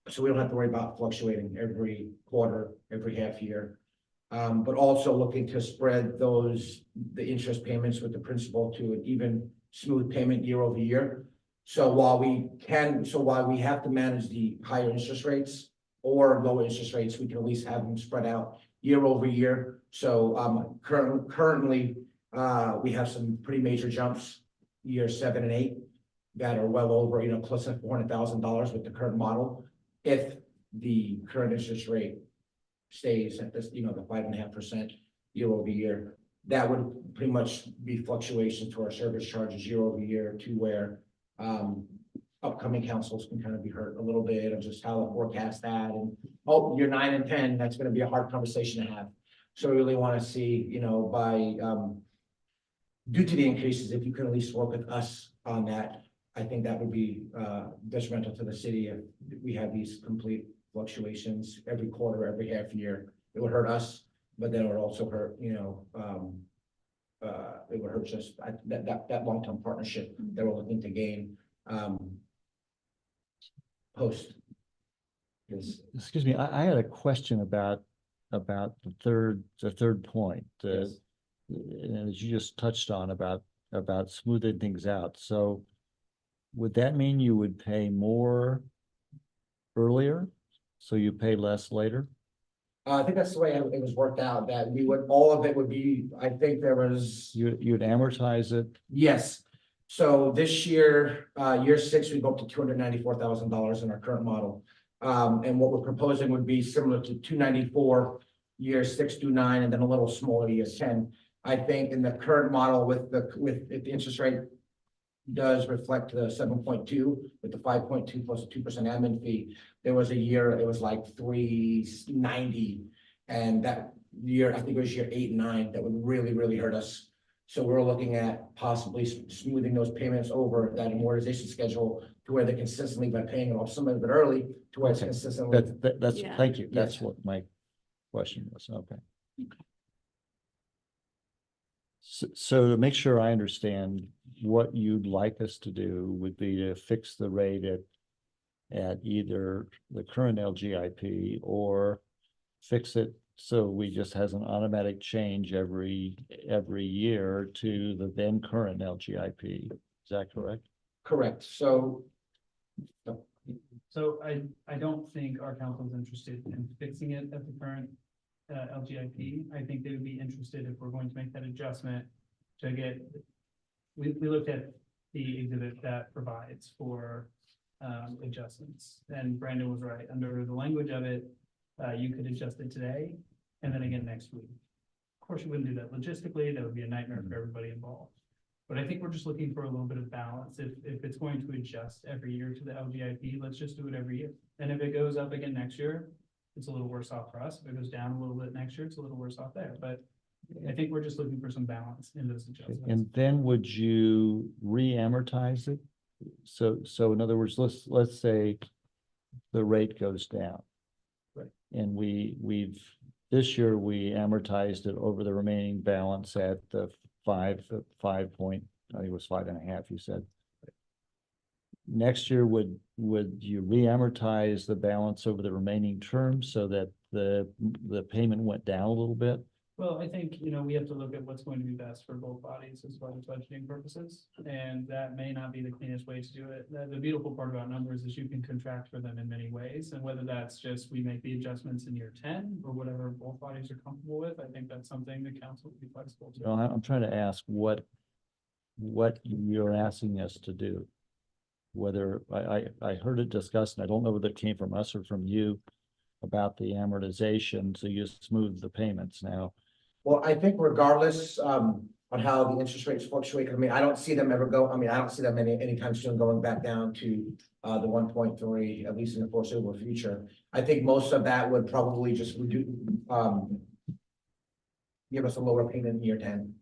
so we don't have to worry about fluctuating every quarter, every half year. But also looking to spread the interest payments with the principal to an even smooth payment year over year. So while we have to manage the higher interest rates or lower interest rates, we can at least have them spread out year over year. So currently, we have some pretty major jumps, year 7 and 8, that are well over, close to $400,000 with the current model. If the current interest rate stays at this, the 5.5% year over year, that would pretty much be fluctuation to our service charges year over year, to where upcoming councils can kind of be hurt a little bit of just how to forecast that. And year 9 and 10, that's going to be a hard conversation to have. So we really want to see, by due to the increases, if you can at least work with us on that, I think that would be detrimental to the city if we have these complete fluctuations every quarter, every half year. It would hurt us, but then it would also hurt, it would hurt just that long-term partnership that we're looking to gain post. This. Excuse me, I had a question about the third point. Yes. And as you just touched on about smoothing things out. So would that mean you would pay more earlier? So you pay less later? I think that's the way it was worked out, that we would, all of it would be, I think there was. You'd amortize it? Yes. So this year, year 6, we go up to $294,000 in our current model. And what we're proposing would be similar to 294, years 6 through 9, and then a little smaller years 10. I think in the current model if the interest rate does reflect the 7.2 with the 5.2 plus a 2% admin fee, there was a year, it was like 390. And that year, I think it was year 8 and 9, that would really, really hurt us. So we're looking at possibly smoothing those payments over that amortization schedule to where they consistently, by paying it off some of it early, to where it's Okay. consistently. That's, Yeah. thank you. That's Yes. what my question was. Okay. So to make sure I understand, what you'd like us to do would be to fix the rate at either the current LGIP or fix it so we just has an automatic change every year to the then current LGIP. Is that correct? Correct. So. So I don't think our council is interested in fixing it at the current LGIP. I think they would be interested if we're going to make that adjustment to get, we looked at the exhibit that provides for adjustments. And Brandon was right, under the language of it, you could adjust it today and then again next week. Of course, you wouldn't do that logistically, that would be a nightmare for everybody involved. But I think we're just looking for a little bit of balance. If it's going to adjust every year to the LGIP, let's just do it every year. And if it goes up again next year, it's a little worse off for us. If it goes down a little bit next year, it's a little worse off there. But I think we're just looking for some balance in those adjustments. And then would you re-amortize it? So in other words, let's say the rate goes down. Right. And this year we amortized it over the remaining balance at the 5 point, I think it was 5.5, you said. Next year, would you re-amortize the balance over the remaining term so that the payment went down a little bit? Well, I think, we have to look at what's going to be best for both bodies as far as budgeting purposes. And that may not be the cleanest way to do it. The beautiful part about numbers is you can contract for them in many ways. And whether that's just we make the adjustments in year 10 or whatever both bodies are comfortable with, I think that's something the council would be flexible to. I'm trying to ask what you're asking us to do. Whether I heard it discussed, and I don't know whether it came from us or from you about the amortization, so you smooth the payments now. Well, I think regardless on how the interest rates fluctuate, I mean, I don't see them ever go, I don't see them anytime soon going back down to the 1.3, at least in the foreseeable future. I think most of that would probably just give us a lower payment in year 10.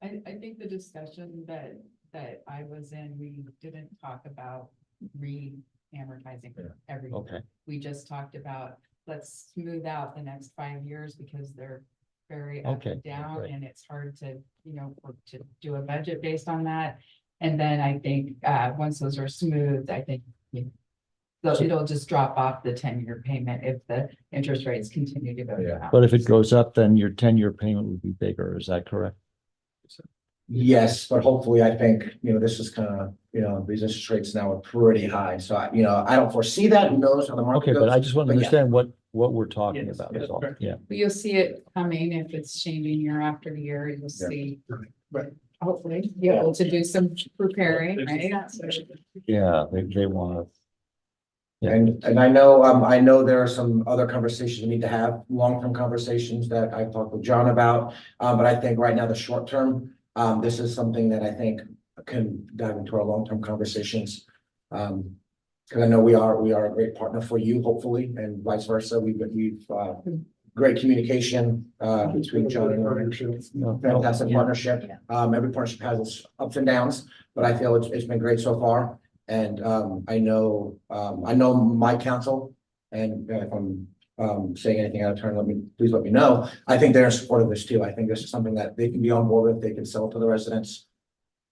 I think the discussion that I was in, we didn't talk about re-amortizing every year. Okay. We just talked about, let's smooth out the next 5 years because they're very up and down, right. and it's hard to, to do a budget based on that. And then I think once those are smooth, I think it'll just drop off the 10-year payment if the interest rates continue to go down. But if it goes up, then your 10-year payment would be bigger. Is that correct? Yes, but hopefully I think, this is kind of, these interest rates now are pretty high. So, I don't foresee that. Who knows how the market Okay, goes. but I just want to But yeah. understand what we're talking Yes, about. yes, Is all. correct. Yeah. But you'll see it coming if it's changing year after year. You'll see. Right. Hopefully be able to do some preparing, right? Yeah, they want to. And I know there are some other conversations we need to have, long-term conversations that I talked with John about. But I think right now, the short term, this is something that I think can dive into our long-term conversations. Because I know we are a great partner for you, hopefully, and vice versa. We've great communication, between John and Norman. Fantastic partnership. Every partnership has its ups and downs, but I feel it's been great so far. And, I know my council, and if I'm, saying anything out of turn, please let me know. I think they're in support of this too. I think this is something that they can be on board with, they can sell to the residents.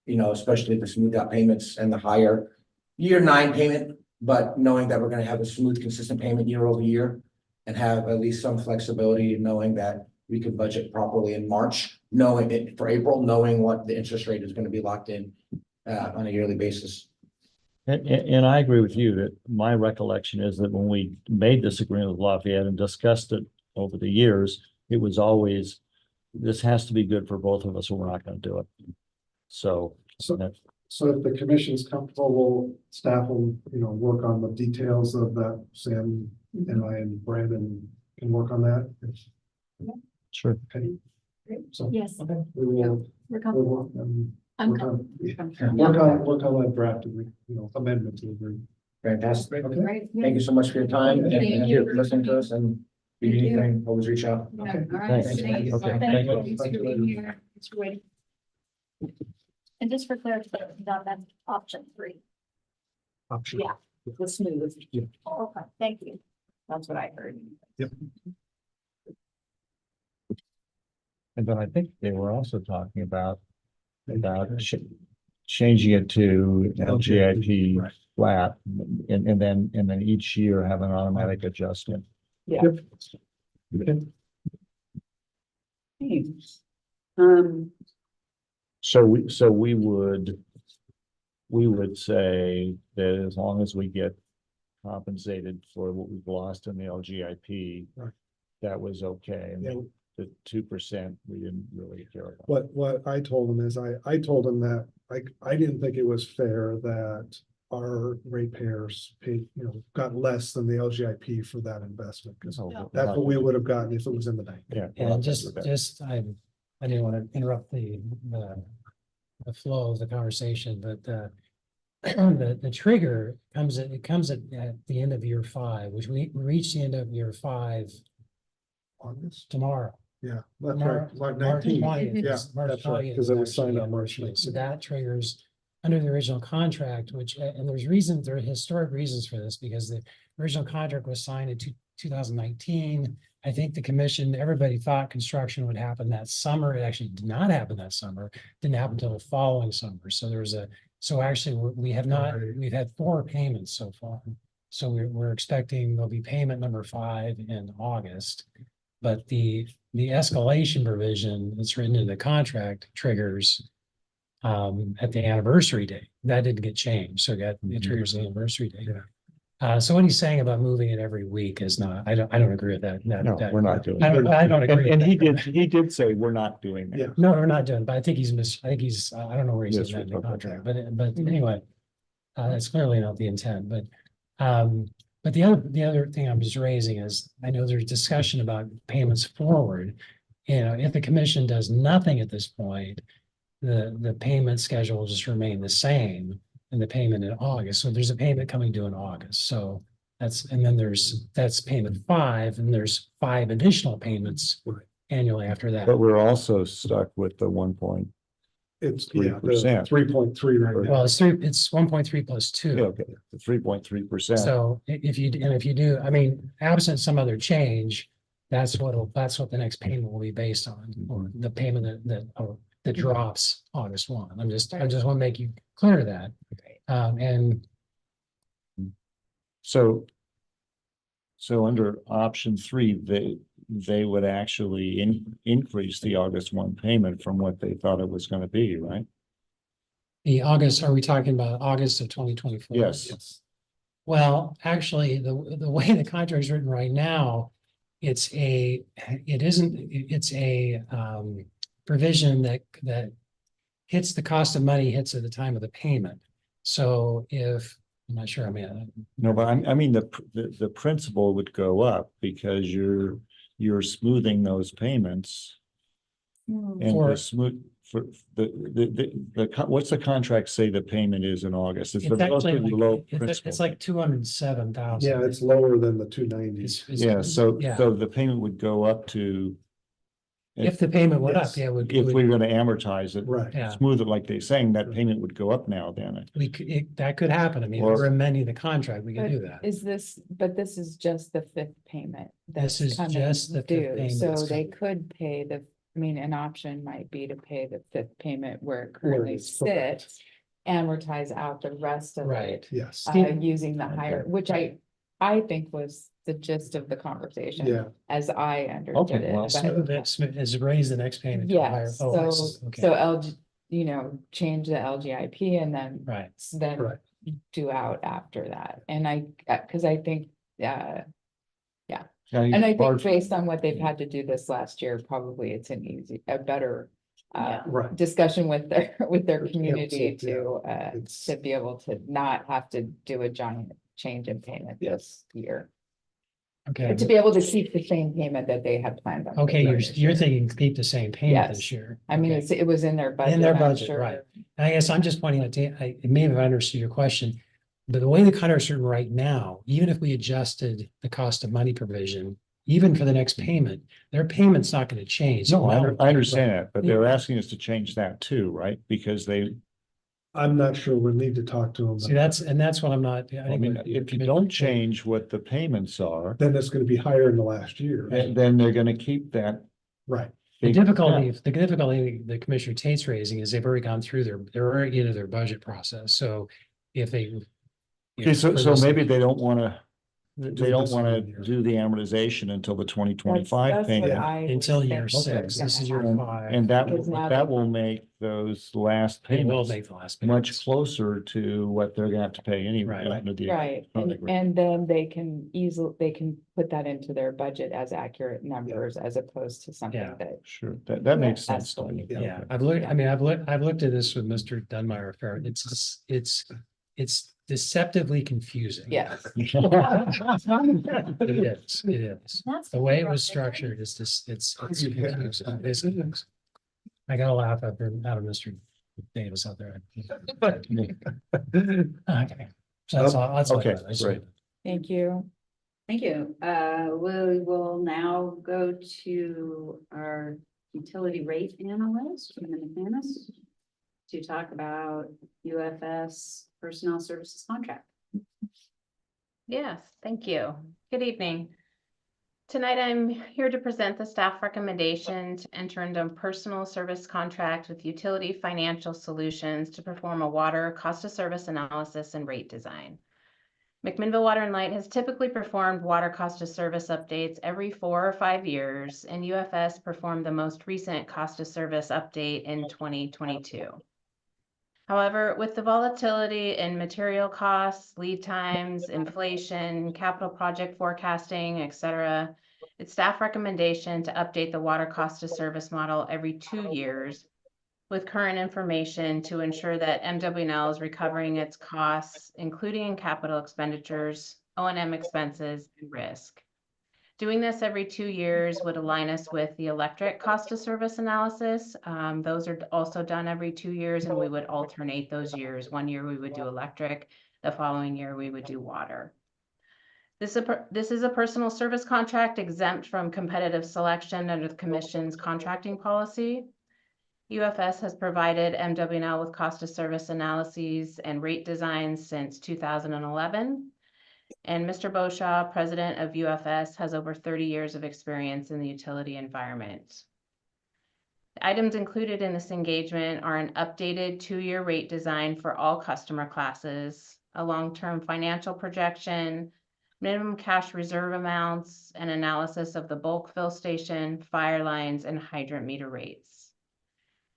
You know, especially the smooth out payments and the higher year 9 payment, but knowing that we're gonna have a smooth, consistent payment year over year. And have at least some flexibility, knowing that we could budget properly in March, knowing it for April, knowing what the interest rate is gonna be locked in on a yearly basis. And I agree with you that my recollection is that when we made this agreement with Lafayette and discussed it over the years, it was always, this has to be good for both of us or we're not gonna do it. So. So- that- So if the commission's comfortable, staff will, work on the details of that. Sam and I and Brandon can work on that. Sure. Okay. So. Yes. Okay, we will, We're we comfortable. will, I'm work on, comfortable. work on that draft, amendment to the agreement. Fantastic. Okay. Right, yeah. Thank you so much for your time and Thank thank you. you for listening to us, and if you need anything, always reach out. Yeah, Okay. all right, Thanks. thank you. Okay, Thank thank you. you. Thanks for being here. Thanks for waiting. And just for clarification, that's option 3. Option. Yeah. The smooth. Oh, okay, thank you. That's what I heard. And then I think they were also talking about changing it to LGIP Right. flat and then each year have an automatic adjustment. Yep. Okay. So we would say that as long as we get compensated for what we've lost in the LGIP, Right. that was okay. And Yeah. the 2% we didn't really care about. What I told him is I told him that I didn't think it was fair that our ratepayers paid, got less than the LGIP for that investment, because that's what we would have gotten if it was in the bank. Yeah. And I didn't want to interrupt the flow of the conversation, but the trigger comes at the end of year 5, which we reach the end of year 5 August. tomorrow. Yeah, that's Tomorrow, right, like March 19th. 20th. Yeah, March that's right, 20th because it was is signed actually on March anniversary. So 19th. that triggers under the original contract, which, and there are historic reasons for this, because the original contract was signed in 2019. I think the commission, everybody thought construction would happen that summer. It actually did not happen that summer. Didn't happen until the following summer. So we've had 4 payments so far. So we're expecting there'll be payment number 5 in August. But the escalation provision that's written in the contract triggers at the anniversary date. That didn't get changed. So it triggers the anniversary date. So what he's saying about moving it every week is not, I don't agree with that. No, we're not doing I it. don't agree. And with that. he did say we're not doing that. Yeah. No, we're not doing, but I think I don't know where he's Yes, in that in the okay. contract, but anyway. That's clearly not the intent, but the other thing I'm just raising is, I know there's discussion about payments forward. If the commission does nothing at this point, the payment schedule will just remain the same and the payment in August. So there's a payment coming due in August. So that's payment 5, and there's 5 additional payments annually after that. But we're also stuck with the 1 It's 3%. 3.3 right now. Well, it's 1.3 plus 2. Okay, the 3.3%. So if you do, I mean, absent some other change, that's what the next payment will be based on, or the payment that drops August 1. I just want to make you clear that. And So under option 3, they would actually increase the August 1 payment from what they thought it was going to be, right? are we talking about August of 2024? Yes. Well, actually, the way the contract is written right now, it's a provision that hits the cost of money hits at the time of the payment. So I'm not sure, No, but I mean, the principal would go up because you're smoothing those payments. And For- to smooth for what's the contract say the payment is in August? It's It's actually relatively low like, it's principal. like 207,000. Yeah, it's lower than the 290. Yeah, so yeah. the payment would go up to, If the payment went up, Yes. yeah, it if would, we're gonna amortize it, Right. yeah, smooth it like they're saying, that payment would go up now then. that could happen. I mean, if Or- we're amending the contract, we could But do that. but this is just the fifth payment. This that's is coming just the fifth due. payment So that's they coming. could pay an option might be to pay the fifth payment where it currently it's correct. sits. Amortize out the rest of Right. it, Yes. using the higher, which I think was the gist of the conversation. Yeah. As I understood it. well, but- Smooth is raise the next payment. to a higher. Yes, Oh, I so, see. Okay. so change the LGIP and then Right. then Correct. do out after that. And cause I think, Yeah, and I part- think based on what they've had to do this last year, probably it's a better Right. discussion with their Yeah, community it's- to be able to not have to do a giant change in payment this year. Okay. To be able to keep the same payment that they had planned on. Okay, doing you're, this you're year. thinking keep the same payment Yes. this year. I mean, Okay. it was in their budget. In their I'm budget, sure. right. And I guess I'm just pointing out, I may have understood your question, but the way the contract's written right now, even if we adjusted the cost of money provision, even for the next payment, their payment's not going to change. No, I understand that, but they're asking us to change that too, right? Because I'm not sure. We'll need to talk to them. See, that's what I'm not. I mean, if you don't change what the payments are, Then it's gonna be higher in the last year. then they're gonna keep that. Right. The big difficulty, cut. the difficulty the Commissioner Tate's raising is they've already gone through they're already into their budget process. So if they. Okay, so maybe they don't wanna, Do they don't this wanna one year. do the amortization until the 2025 That's what payment. I was Until year thinking six, was this is gonna year happen. five. And that, Because now that they- will make those last It will payments make the last. much payments. closer to what they're gonna have to pay anyway. Right. under the Right, current and agreement. then they can put that into their budget as accurate numbers as opposed to something Yeah. that. Sure, that makes That's sense to me. Yeah, I've looked, I mean, I've looked at this with Mr. Dunmire Fair. It's deceptively confusing. Yes. It is, it is. That's The way it was structured is just, it's confusing. It's confusing. I gotta laugh out of Mr. Davis out there. Okay, so that's all, that's all. I Okay, got. I just- great. Thank you. Thank you. We will now go to our utility rate analyst, Janice, to talk about UFS personnel services contract. Yes, thank you. Good evening. Tonight, I'm here to present the staff recommendation to enter into a personal service contract with Utility Financial Solutions to perform a water cost of service analysis and rate design. McMinnville Water and Light has typically performed water cost of service updates every 4 or 5 years, and UFS performed the most recent cost of service update in 2022. However, with the volatility in material costs, lead times, inflation, capital project forecasting, etc., it's staff recommendation to update the water cost of service model every 2 years with current information to ensure that MW&L is recovering its costs, including capital expenditures, O&M expenses, and risk. Doing this every 2 years would align us with the electric cost of service analysis. Those are also done every 2 years, and we would alternate those years. 1 year we would do electric, the following year we would do water. This is a personal service contract exempt from competitive selection under the Commission's contracting policy. UFS has provided MW&L with cost of service analyses and rate designs since 2011. And Mr. Beauchamp, president of UFS, has over 30 years of experience in the utility environment. The items included in this engagement are an updated 2-year rate design for all customer classes, a long-term financial projection, minimum cash reserve amounts, and analysis of the bulk fill station, fire lines, and hydrant meter rates.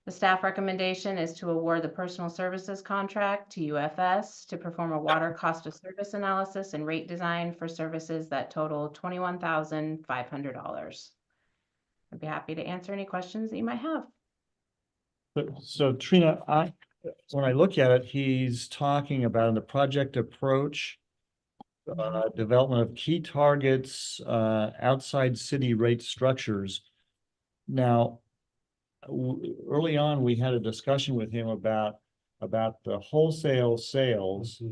The staff recommendation is to award the personal services contract to UFS to perform a water cost of service analysis and rate design for services that total $21,500. I'd be happy to answer any questions that you might have. So Trina, when I look at it, he's talking about the project approach, development of key targets, outside city rate structures. Now, early on, we had a discussion with him about the wholesale sales.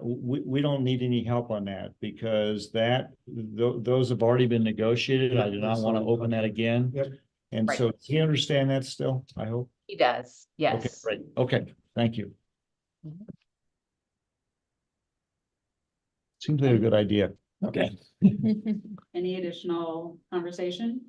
We don't need any help on that because those have already been negotiated. I do not want to open that again. Yep. And so, does he understand that still? I hope. He does, Okay, yes. great. Okay, thank you. Seems like a good idea. Okay. Any additional conversation?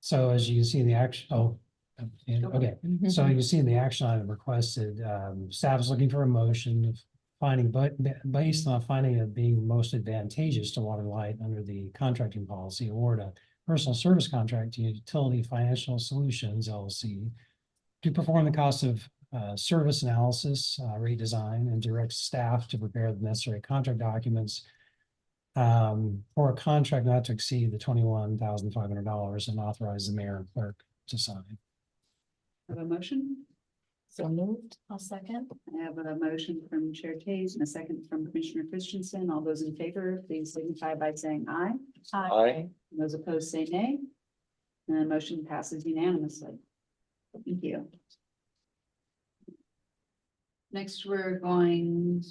So as you can see in the action, okay, so you see in the action item requested, staff is looking for a motion of finding, but based on finding it being most advantageous to Water Light under the contracting policy, award a personal service contract to Utility Financial Solutions LLC to perform the cost of service analysis, rate design, and direct staff to prepare the necessary contract documents for a contract not to exceed the $21,500 and authorize the mayor and clerk to sign. Have a motion? So moved. I'll second. I have a motion from Chair Tays and a second from Commissioner Christensen. All those in favor, please signify by saying aye. Aye. Those opposed say nay. And the motion passes unanimously. Thank you. Next, we're going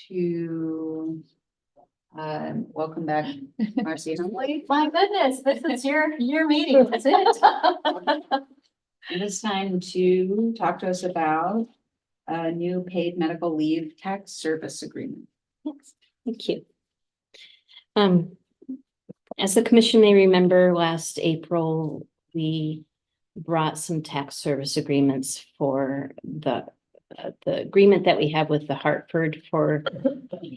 to welcome back Marcy Humbley. My goodness, this is your meeting, that's it. It is time to talk to us about a new paid medical leave tax service agreement. Yes, thank you. As the commission may remember, last April, we brought some tax service agreements for the agreement that we have with the Hartford for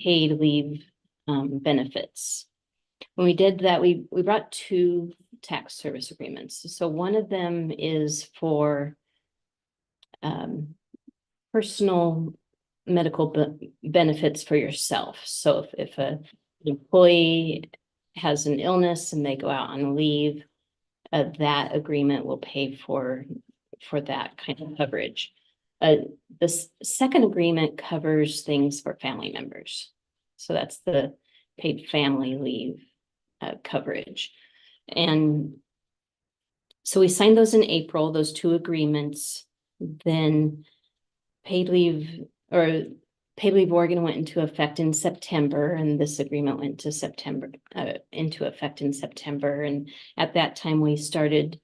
paid leave benefits. When we did that, we brought two tax service agreements. So one of them is for personal medical benefits for yourself. So if an employee has an illness and they go out on leave, that agreement will pay for that kind of coverage. The second agreement covers things for family members. So that's the paid family leave coverage. And so we signed those in April, those two agreements. Then paid leave Oregon went into effect in September, and this agreement went to into effect in September. And at that time, we started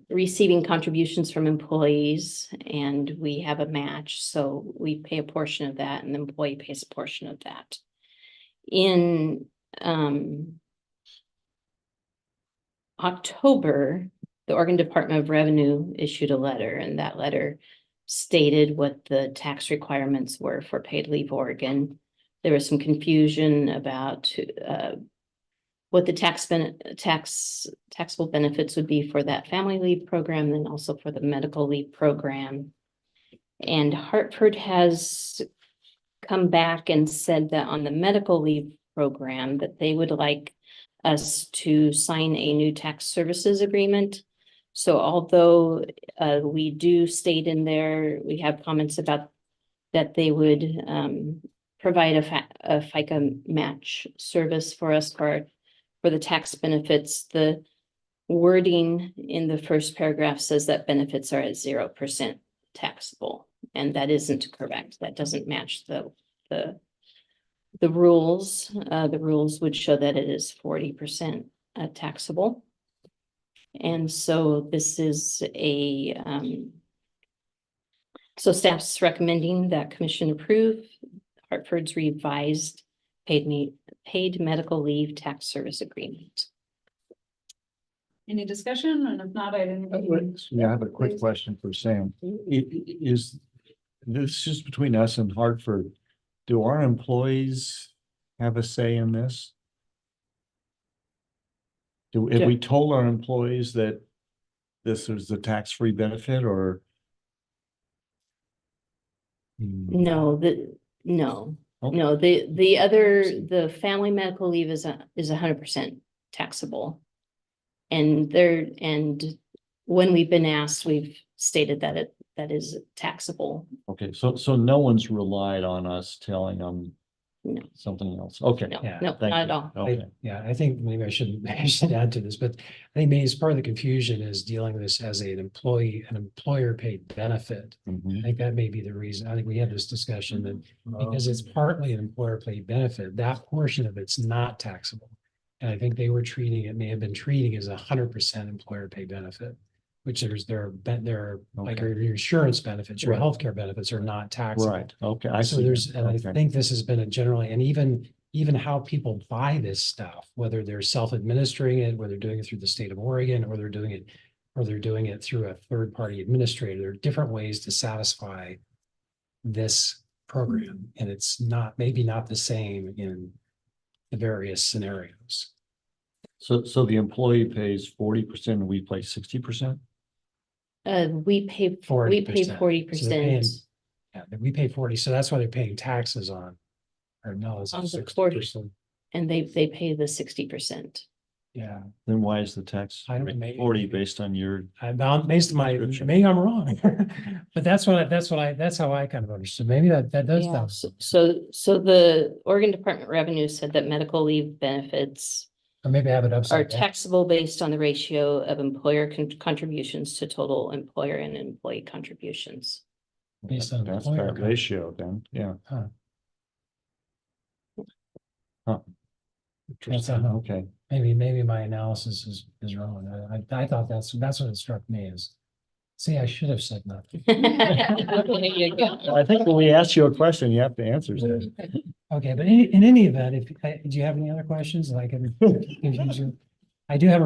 receiving contributions from employees, and we have a match. So we pay a portion of that, and the employee pays a portion of that. In October, the Oregon Department of Revenue issued a letter, and that letter stated what the tax requirements were for paid leave Oregon. There was some confusion about what the taxable benefits would be for that family leave program, and also for the medical leave program. And Hartford has come back and said that on the medical leave program that they would like us to sign a new tax services agreement. So although we do state in there, we have comments about that they would provide a FICA match service for us for the tax benefits. The wording in the first paragraph says that benefits are at 0% taxable, and that isn't correct. That doesn't match the rules. The rules would show that it is 40% taxable. And so this is so staff's recommending that commission approve Hartford's revised paid medical leave tax service agreement. Any discussion? And if not, I didn't. Yeah, I have a quick question for Sam. Is this just between us and Hartford? Do our employees have a say in this? Have we told our employees that this is the tax-free benefit, or? No, no, Okay. the family medical leave is 100% taxable. And when we've been asked, we've stated that that is taxable. Okay, so no one's relied on us telling them No. Something else. Okay. No, Yeah, no, thank not at you. all. Okay. Yeah, I think maybe I shouldn't, I should add to this, but I think maybe it's part of the confusion is dealing with this as an employee, an employer paid benefit. I Mhm. think that may be the reason. I think we had this discussion that because it's partly an employer paid benefit, that portion of it's not taxable. And I think they were treating, it may have been treating as 100% employer paid benefit, which their like Okay. your insurance benefits, your Right. healthcare benefits are not taxable. Right, okay, I So see. there's, that. and I Okay. think this has been a generally, and even how people buy this stuff, whether they're self-administering it, whether they're doing it through the state of Oregon, or they're doing it through a third-party administrator, there are different ways to satisfy this program, and it's maybe not the same in the various scenarios. So the employee pays 40% and we pay 60%? We pay 40%. 40%. Yeah, we pay 40, so that's why they're paying taxes on, or no, it's On the 60%. And they pay the 60%. Yeah, Then why is the tax I don't rate know, 40 based on your, based on my, Description. maybe I'm wrong, but that's how I kind of understood. Maybe that does Yeah, sound, so the Oregon Department of Revenue said that medical leave benefits or maybe I have it are upside down. taxable based on the ratio of employer contributions to total employer and employee contributions. Based on that's employer that ratio then, yeah. Huh. Huh. That's, Okay, maybe my analysis is wrong. I thought that's what it struck me as. See, I should have said nothing. There you go. I think when we ask you a question, you have to answer it. Okay, but in any event, do you have any other questions that I can confuse you? I do have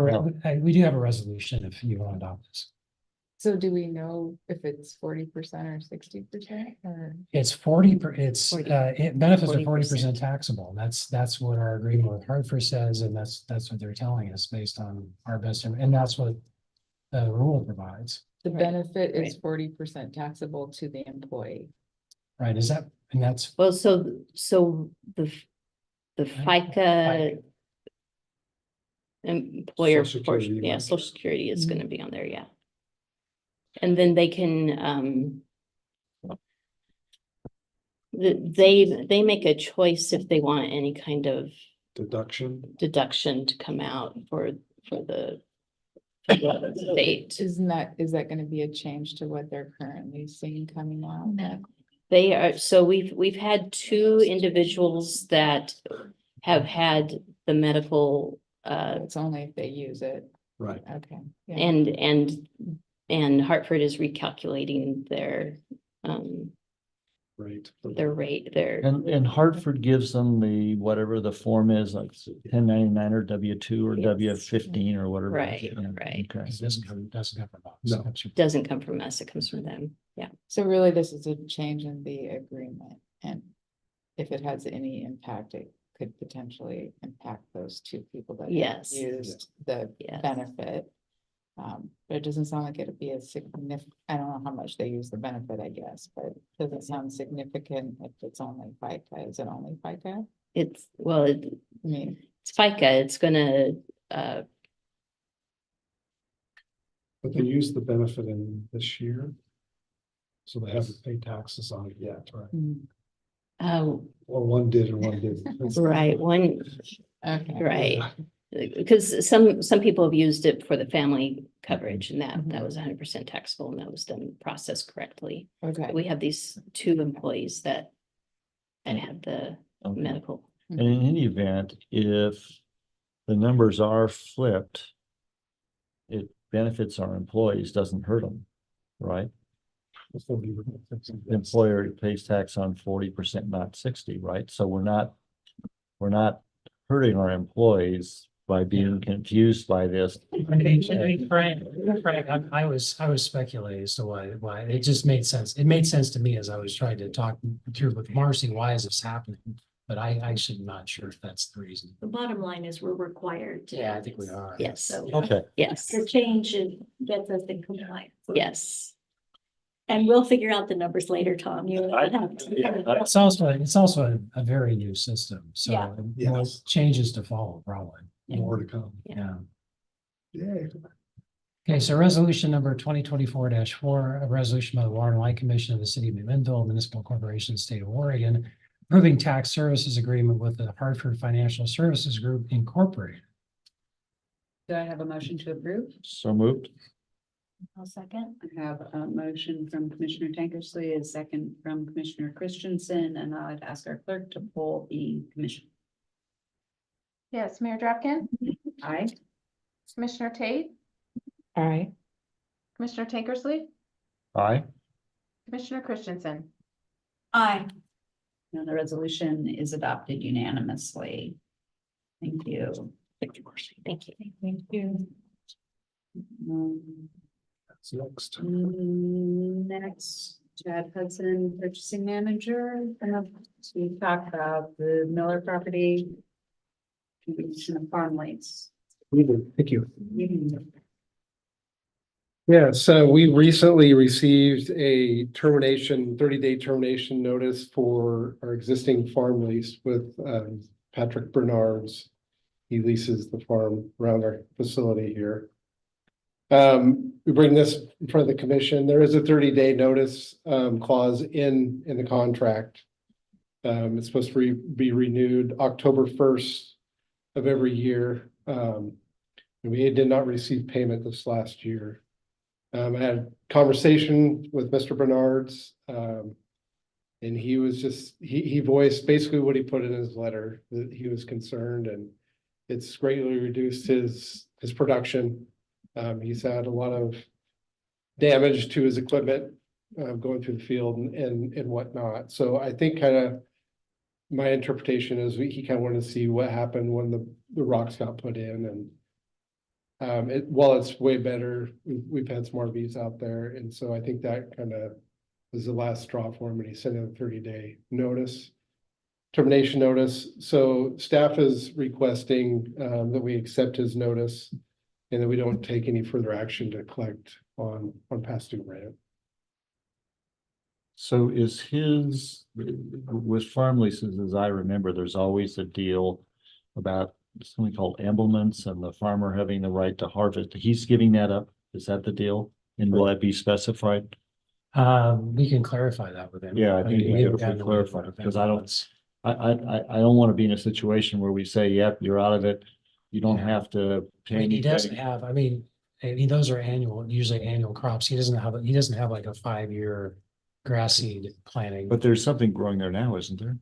we do have a resolution if you want to adopt this. So do we know if it's 40% or 60% or? It's 40, it benefits are 40%. 40% taxable. And that's what our agreement with Hartford says, and that's what they're telling us based on our best, and that's what the rule provides, The Right, benefit is right. 40% taxable to the employee. right? Is that, and that's, Well, so the FICA employer Social portion, Security, yeah, right. Social Security is Mhm. gonna be on there, yeah. And then they can, they make a choice if they want any kind of Deduction. deduction to come out for the state. Is that gonna be a change to what they're currently seeing coming out? They are, so we've had two individuals that have had the medical, It's only if they use it. Right. Okay. Yeah. and Hartford is recalculating their Right. rate, their, And Hartford gives them the, whatever the form is, like 1099 or W-2 or Yes. W-15 or whatever. Right, Yeah, right. Okay. it doesn't come from us. No. It comes from- doesn't come from us, it comes from them, yeah. So really, this is a change in the agreement, and if it has any impact, it could potentially impact those two people that have Yes. used the Yes. benefit. But it doesn't sound like it'd be a significant, I don't know how much they use the benefit, I guess, but it doesn't sound significant if it's only FICA. Is it only FICA? It's, I mean, it's FICA, it's gonna, But they use the benefit in this year. So they haven't paid taxes on it yet, right? Or one did and one didn't. right, one, okay. right. Because some people have used it for the family coverage, and that was 100% taxable, and that was done, processed correctly. Okay. We have these two employees that have the Okay. medical. And in any event, if the numbers are flipped, it benefits our employees, doesn't hurt them, right? The employer pays tax on 40%, not 60, right? So we're not hurting our employees by being confused by this. Frank, I was speculating as to why it just made sense. It made sense to me as I was trying to talk through with Marcy, why is this happening? But I should not sure if that's the reason. The bottom line is we're required to. Yeah, I think we are. Yes, So Okay, yes, the change gets us in compliance. yes. And we'll figure out the numbers later, Tom. You. It's also a very new system, so Yeah. more Yes. changes to follow, probably. More to come. Yeah. Yay. Okay, so resolution number 2024-4, a resolution by the Water and Light Commission of the City of McMinnville, Municipal Corporation, State of Oregon, approving tax services agreement with the Hartford Financial Services Group Incorporated. Do I have a motion to approve? So moved. I'll second. I have a motion from Commissioner Tankersley, a second from Commissioner Christensen, and I'd ask our clerk to poll the commission. Yes, Mayor Dropkin, Aye. Commissioner Tate, Aye. Commissioner Tankersley, Aye. Commissioner Christensen. Aye. And the resolution is adopted unanimously. Thank you. Thank you, Marcy. Thank you. Thank you. That's next. Next, Chad Hudson, purchasing manager, we talked about the Miller property. Condition of farm lease. Thank you. Yeah, so we recently received a 30-day termination notice for our existing farm lease with Patrick Bernard's. He leases the farm around our facility here. We bring this in front of the commission. There is a 30-day notice clause in the contract. It's supposed to be renewed October 1st of every year. And we did not receive payment this last year. I had a conversation with Mr. Bernard's, and he was he voiced basically what he put in his letter, that he was concerned, and it's greatly reduced his production. He's had a lot of damage to his equipment going through the field and whatnot. So I think kind of my interpretation is he kind of wanted to see what happened when the rocks got put in, and while it's way better, we've had some RVs out there, and so I think that kind of was the last straw for him, and he sent in a 30-day termination notice. So staff is requesting that we accept his notice and that we don't take any further action to collect on past due rent. So is with farm leases, as I remember, there's always a deal about something called emblements and the farmer having the right to harvest. He's giving that up. Is that the deal? And will that be specified? We can clarify that with him. Yeah, I think we haven't could gotten to clarify that it, because I don't, yet. I don't want to be in a situation where we say, yep, you're out of it. You don't Yeah. have to I pay mean, he doesn't anything. have, I mean, those are usually annual crops. He doesn't have like a 5-year grass seed planting. But there's something growing there now, isn't there?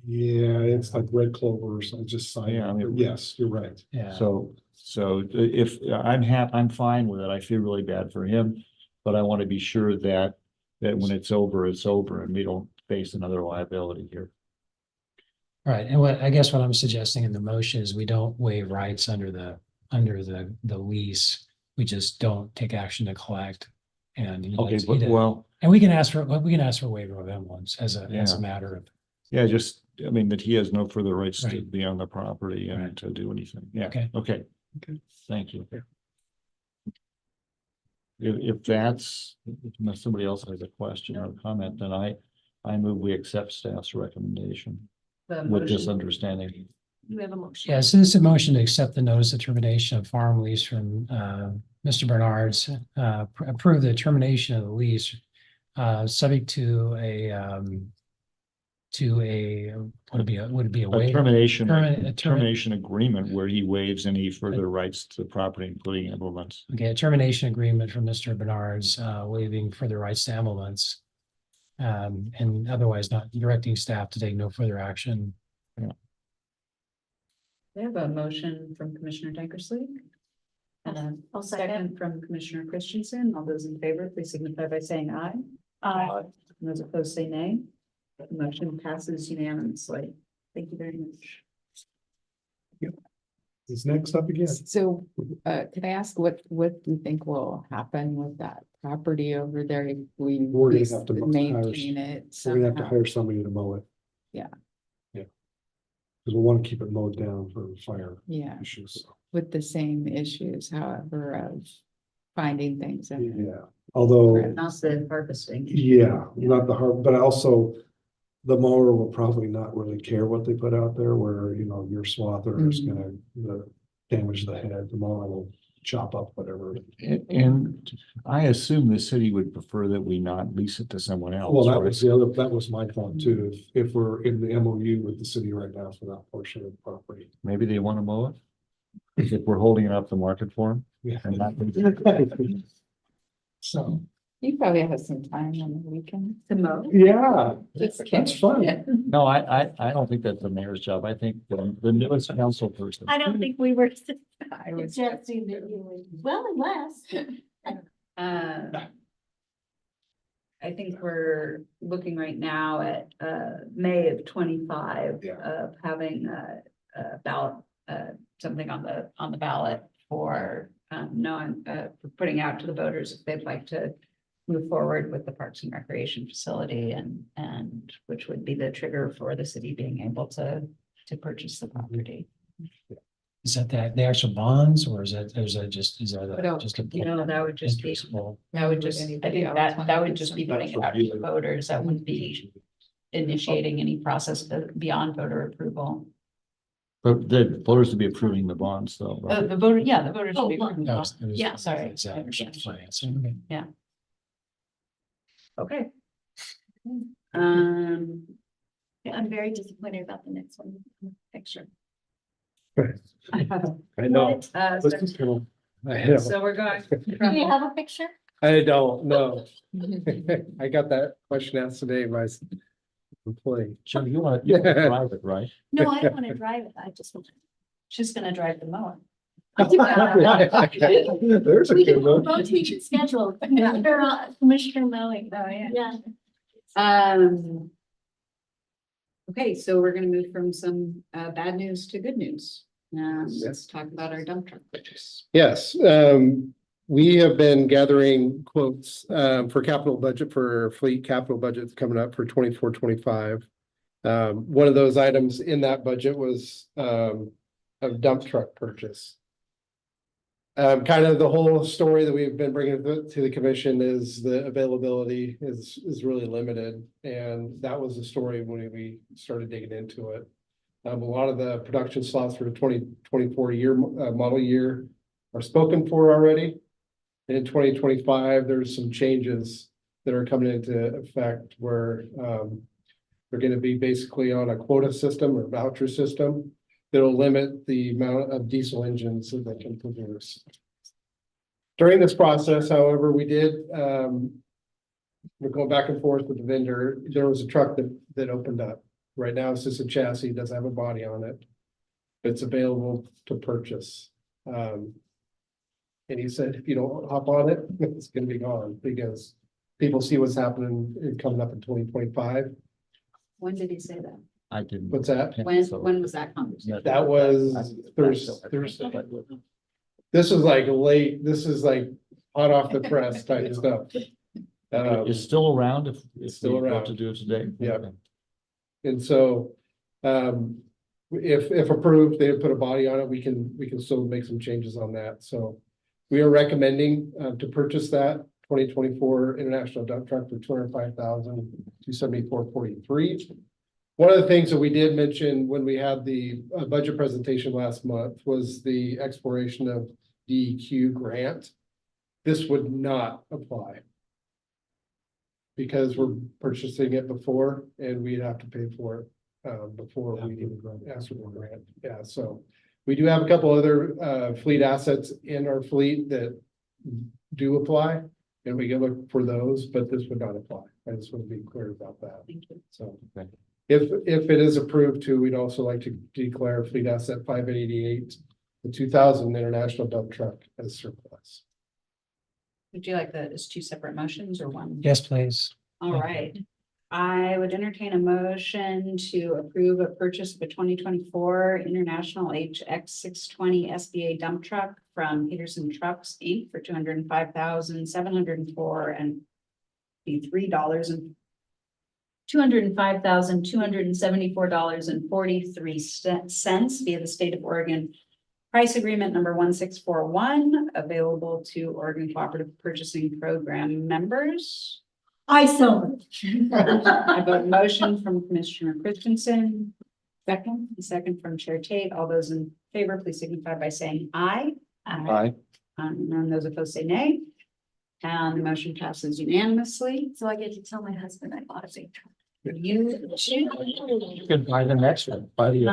Yeah, it's like red clover, so I just signed. Yeah, I mean- Yes, you're right. Yeah. So if I'm fine with it. I feel really bad for him, but I want to be sure that when it's over, and we don't face another liability here. Right, and I guess what I'm suggesting in the motion is we don't waive rights under the lease. We just don't take action to collect. And Okay, but well, and we can ask for waiver of emblems as a Yeah. matter of. yeah, I mean, that he has no further rights to Right. be on the property and Right. to do anything. Yeah, Okay. okay. Okay. Thank you. Unless somebody else has a question or comment, then I move we accept staff's recommendation The with this motion, understanding. You have a motion. Yeah, so this is a motion to accept the notice of termination of farm lease from Mr. Bernard's, approve the termination of the lease, subject to would it be a A waiver? termination Termination agreement where he waives any further rights to the property, including implements. Okay, a termination agreement from Mr. Bernard's, waiving further rights to implements. And otherwise not directing staff to take no further action. we have a motion from Commissioner Tankersley. And a I'll second. second from Commissioner Christensen. All those in favor, please signify by saying aye. And those opposed say nay. The motion passes unanimously. Thank you very much. Is next up again. So, can I ask what you think will happen with that property over there if we We're gonna have to maintain it We're gonna have to somehow? hire somebody to mow it. Yeah. Yeah. Because we want to keep it mowed down for fire Yeah, issues. with the same issues, however, of finding things. in it. Yeah, although, Not the harvesting. yeah, not the hard, but also the mower will probably not really care what they put out there, where, your swather is Mhm. gonna damage the head. The mower will chop up whatever. And I assume the city would prefer that we not lease it to someone else. Well, that right? was that was my thought too, if we're in the MOU with the city right now for that portion of the property. Maybe they want to mow it. If we're holding it up the market for them. Yeah. And not. So, You probably have some time on the weekend. To mow. yeah, Just that's kidding. fun. Yeah. No, I don't think that's the mayor's job. I think the newest council person. I don't think we were I was, suggesting that you would, well, unless. I think we're looking right now at May of 25 Yeah. of having a ballot, something on the ballot for for putting out to the voters if they'd like to move forward with the Parks and Recreation facility and which would be the trigger for the city being able to purchase the property. Is that the actual bonds or is that just, No, just a? That would just be, Interest? that would just, I Anybody think else that wanna would do just be something? putting it out to the voters. That wouldn't be initiating any process beyond voter approval. But the voters to be approving the bonds though. right? The voters should be. Oh, approving the No, bonds. it was- Yeah, sorry. it's actual financing, okay. Okay. I'm very disappointed about the next one, picture. I know. So we're going. Do you have a picture? I don't know. I got that question asked today by an employee. Jim, you want to drive it, right? No, I don't want to drive it. I just want to. She's gonna drive the mower. There's a We good can one. rotate schedule. Commissioner Mowing. Oh, yeah. Yeah. Okay, so we're gonna move from some bad news to good news. Let's talk about our dump truck purchase. Yes, we have been gathering quotes for capital budget for fleet capital budgets coming up for 24-25. One of those items in that budget was a dump truck purchase. Kind of the whole story that we've been bringing to the commission is the availability is really limited. And that was the story when we started digging into it. A lot of the production slots for the 2024 model year are spoken for already. And in 2025, there's some changes that are coming into effect where they're going to be basically on a quota system or voucher system that'll limit the amount of diesel engines that they can produce. During this process, however, we did, we're going back and forth with the vendor. There was a truck that opened up. Right now, it's just a chassis, doesn't have a body on it. It's available to purchase. And he said, if you don't hop on it, it's gonna be gone because people see what's happening coming up in 2025. When did he say that? I didn't. What's that? When was that conversation? That was Thursday. This is like late, this is like hot off the press type stuff. It's still around if still we vote around. to do it today. Yeah. And so, if approved, they put a body on it, we can still make some changes on that. So we are recommending, to purchase that 2024 International Dump Truck for $205,274.43. One of the things that we did mention when we had the budget presentation last month was the exploration of DEQ grant. This would not apply. Because we're purchasing it before and we'd have to pay for it before we even ask for the grant. Yeah, so we do have a couple other fleet assets in our fleet that do apply. And we can look for those, but this would not apply. I just want to be clear about that. Thank you. So Okay. if it is approved too, we'd also like to declare fleet asset 588, the 2000 International dump truck as surplus. Would you like that as two separate motions or one? Yes, please. All right. I would entertain a motion to approve a purchase of a 2024 International HX 620 SBA dump truck from Peterson Trucks Inc. for $205,704 and $3 and $205,274.43 via the state of Oregon price agreement number 1641, available to Oregon Cooperative Purchasing Program members. I so. I have a motion from Commissioner Christensen. Second from Chair Tate. All those in favor, please signify by saying aye. Aye. None of those opposed say nay. And the motion passes unanimously. So I get to tell my husband I bought a big truck. You You could buy the next one, buy the.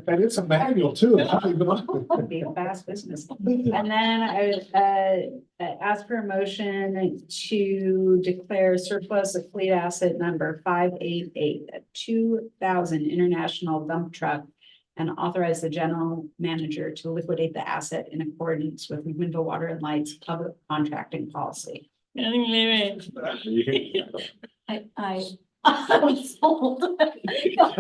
And it's a manual too. Be a fast business. And then I ask for a motion to declare surplus of fleet asset number 588, a 2000 international dump truck, and authorize the general manager to liquidate the asset in accordance with Window Water and Lights public contracting policy. I was told.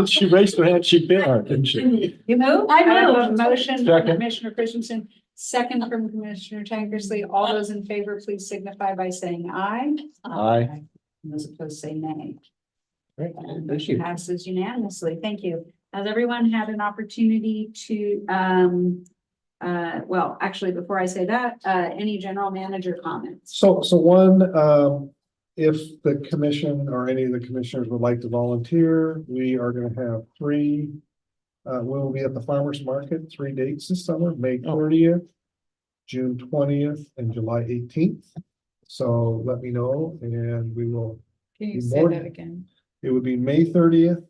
She raised her hand, she bit her, didn't she? You move? I have a moved. motion from Second. Commissioner Christensen, second from Commissioner Tankersley. All those in favor, please signify by saying aye. Aye. And those opposed say nay. Great, And thank motion you. passes unanimously. Thank you. Has everyone had an opportunity to, well, actually, before I say that, any general manager comments? So one, if the commission or any of the commissioners would like to volunteer, we are gonna have three. We'll be at the farmer's market, 3 dates this summer, May 30th, June 20th, and July 18th. So let me know and we will, Can you Be say more- that again? it would be May 30th,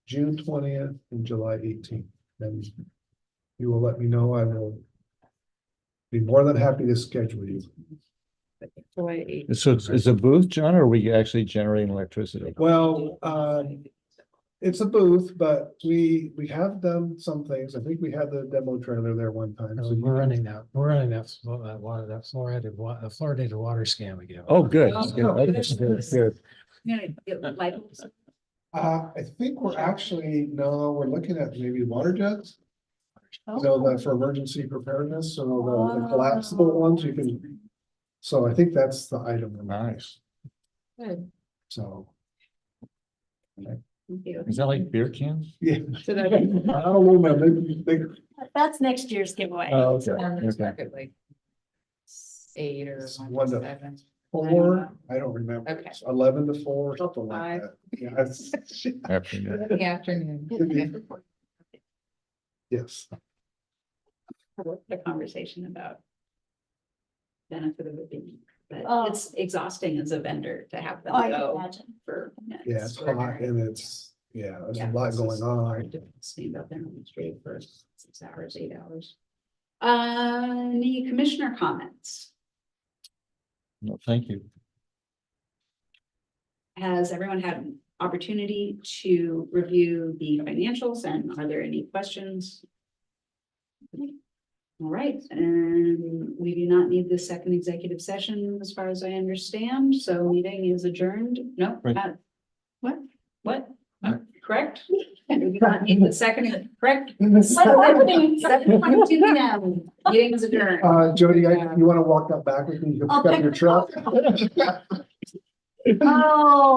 June 20th, and July 18th. And you will let me know, I will be more than happy to schedule you. So is a booth, John, or are we actually generating electricity? Well, it's a booth, but we have done some things. I think we had the demo trailer there one time. So you We're can- running that water, that fluoridated water scan again. Oh, good. Oh, Good. Okay, good. I think we're actually, no, we're looking at maybe water jugs. So that for emergency preparedness, so the collapsible ones you can. So I think that's the item. Nice. Good. So, Thank you. Is that like beer cans? yeah, Did I? I don't know, man, they, That's next year's giveaway. Oh, okay. Farmer's Okay. market, like 8 or It's 1 one to to- 7. 4, I don't remember. Okay. It's 11 to 4, something like 5. that. Yeah, it's- Afternoon. In the afternoon. Okay. yes. The conversation about benefit of it being, but Oh. it's exhausting as a vendor to have them I can go imagine. for. Yeah, it's hot and it's, yeah, there's a lot going on. Hard to stand up there on the street for 6 hours, 8 hours. Any commissioner comments? No, thank you. Has everyone had an opportunity to review the financials, and are there any questions? All right, and we do not need the second executive session as far as I understand, so meeting is adjourned. No, Right. What? Correct? We do not need the second, correct? What's happening? 7:22 p.m. Meeting is adjourned. Jody, you wanna walk up back with me? You can pick up your truck? Oh.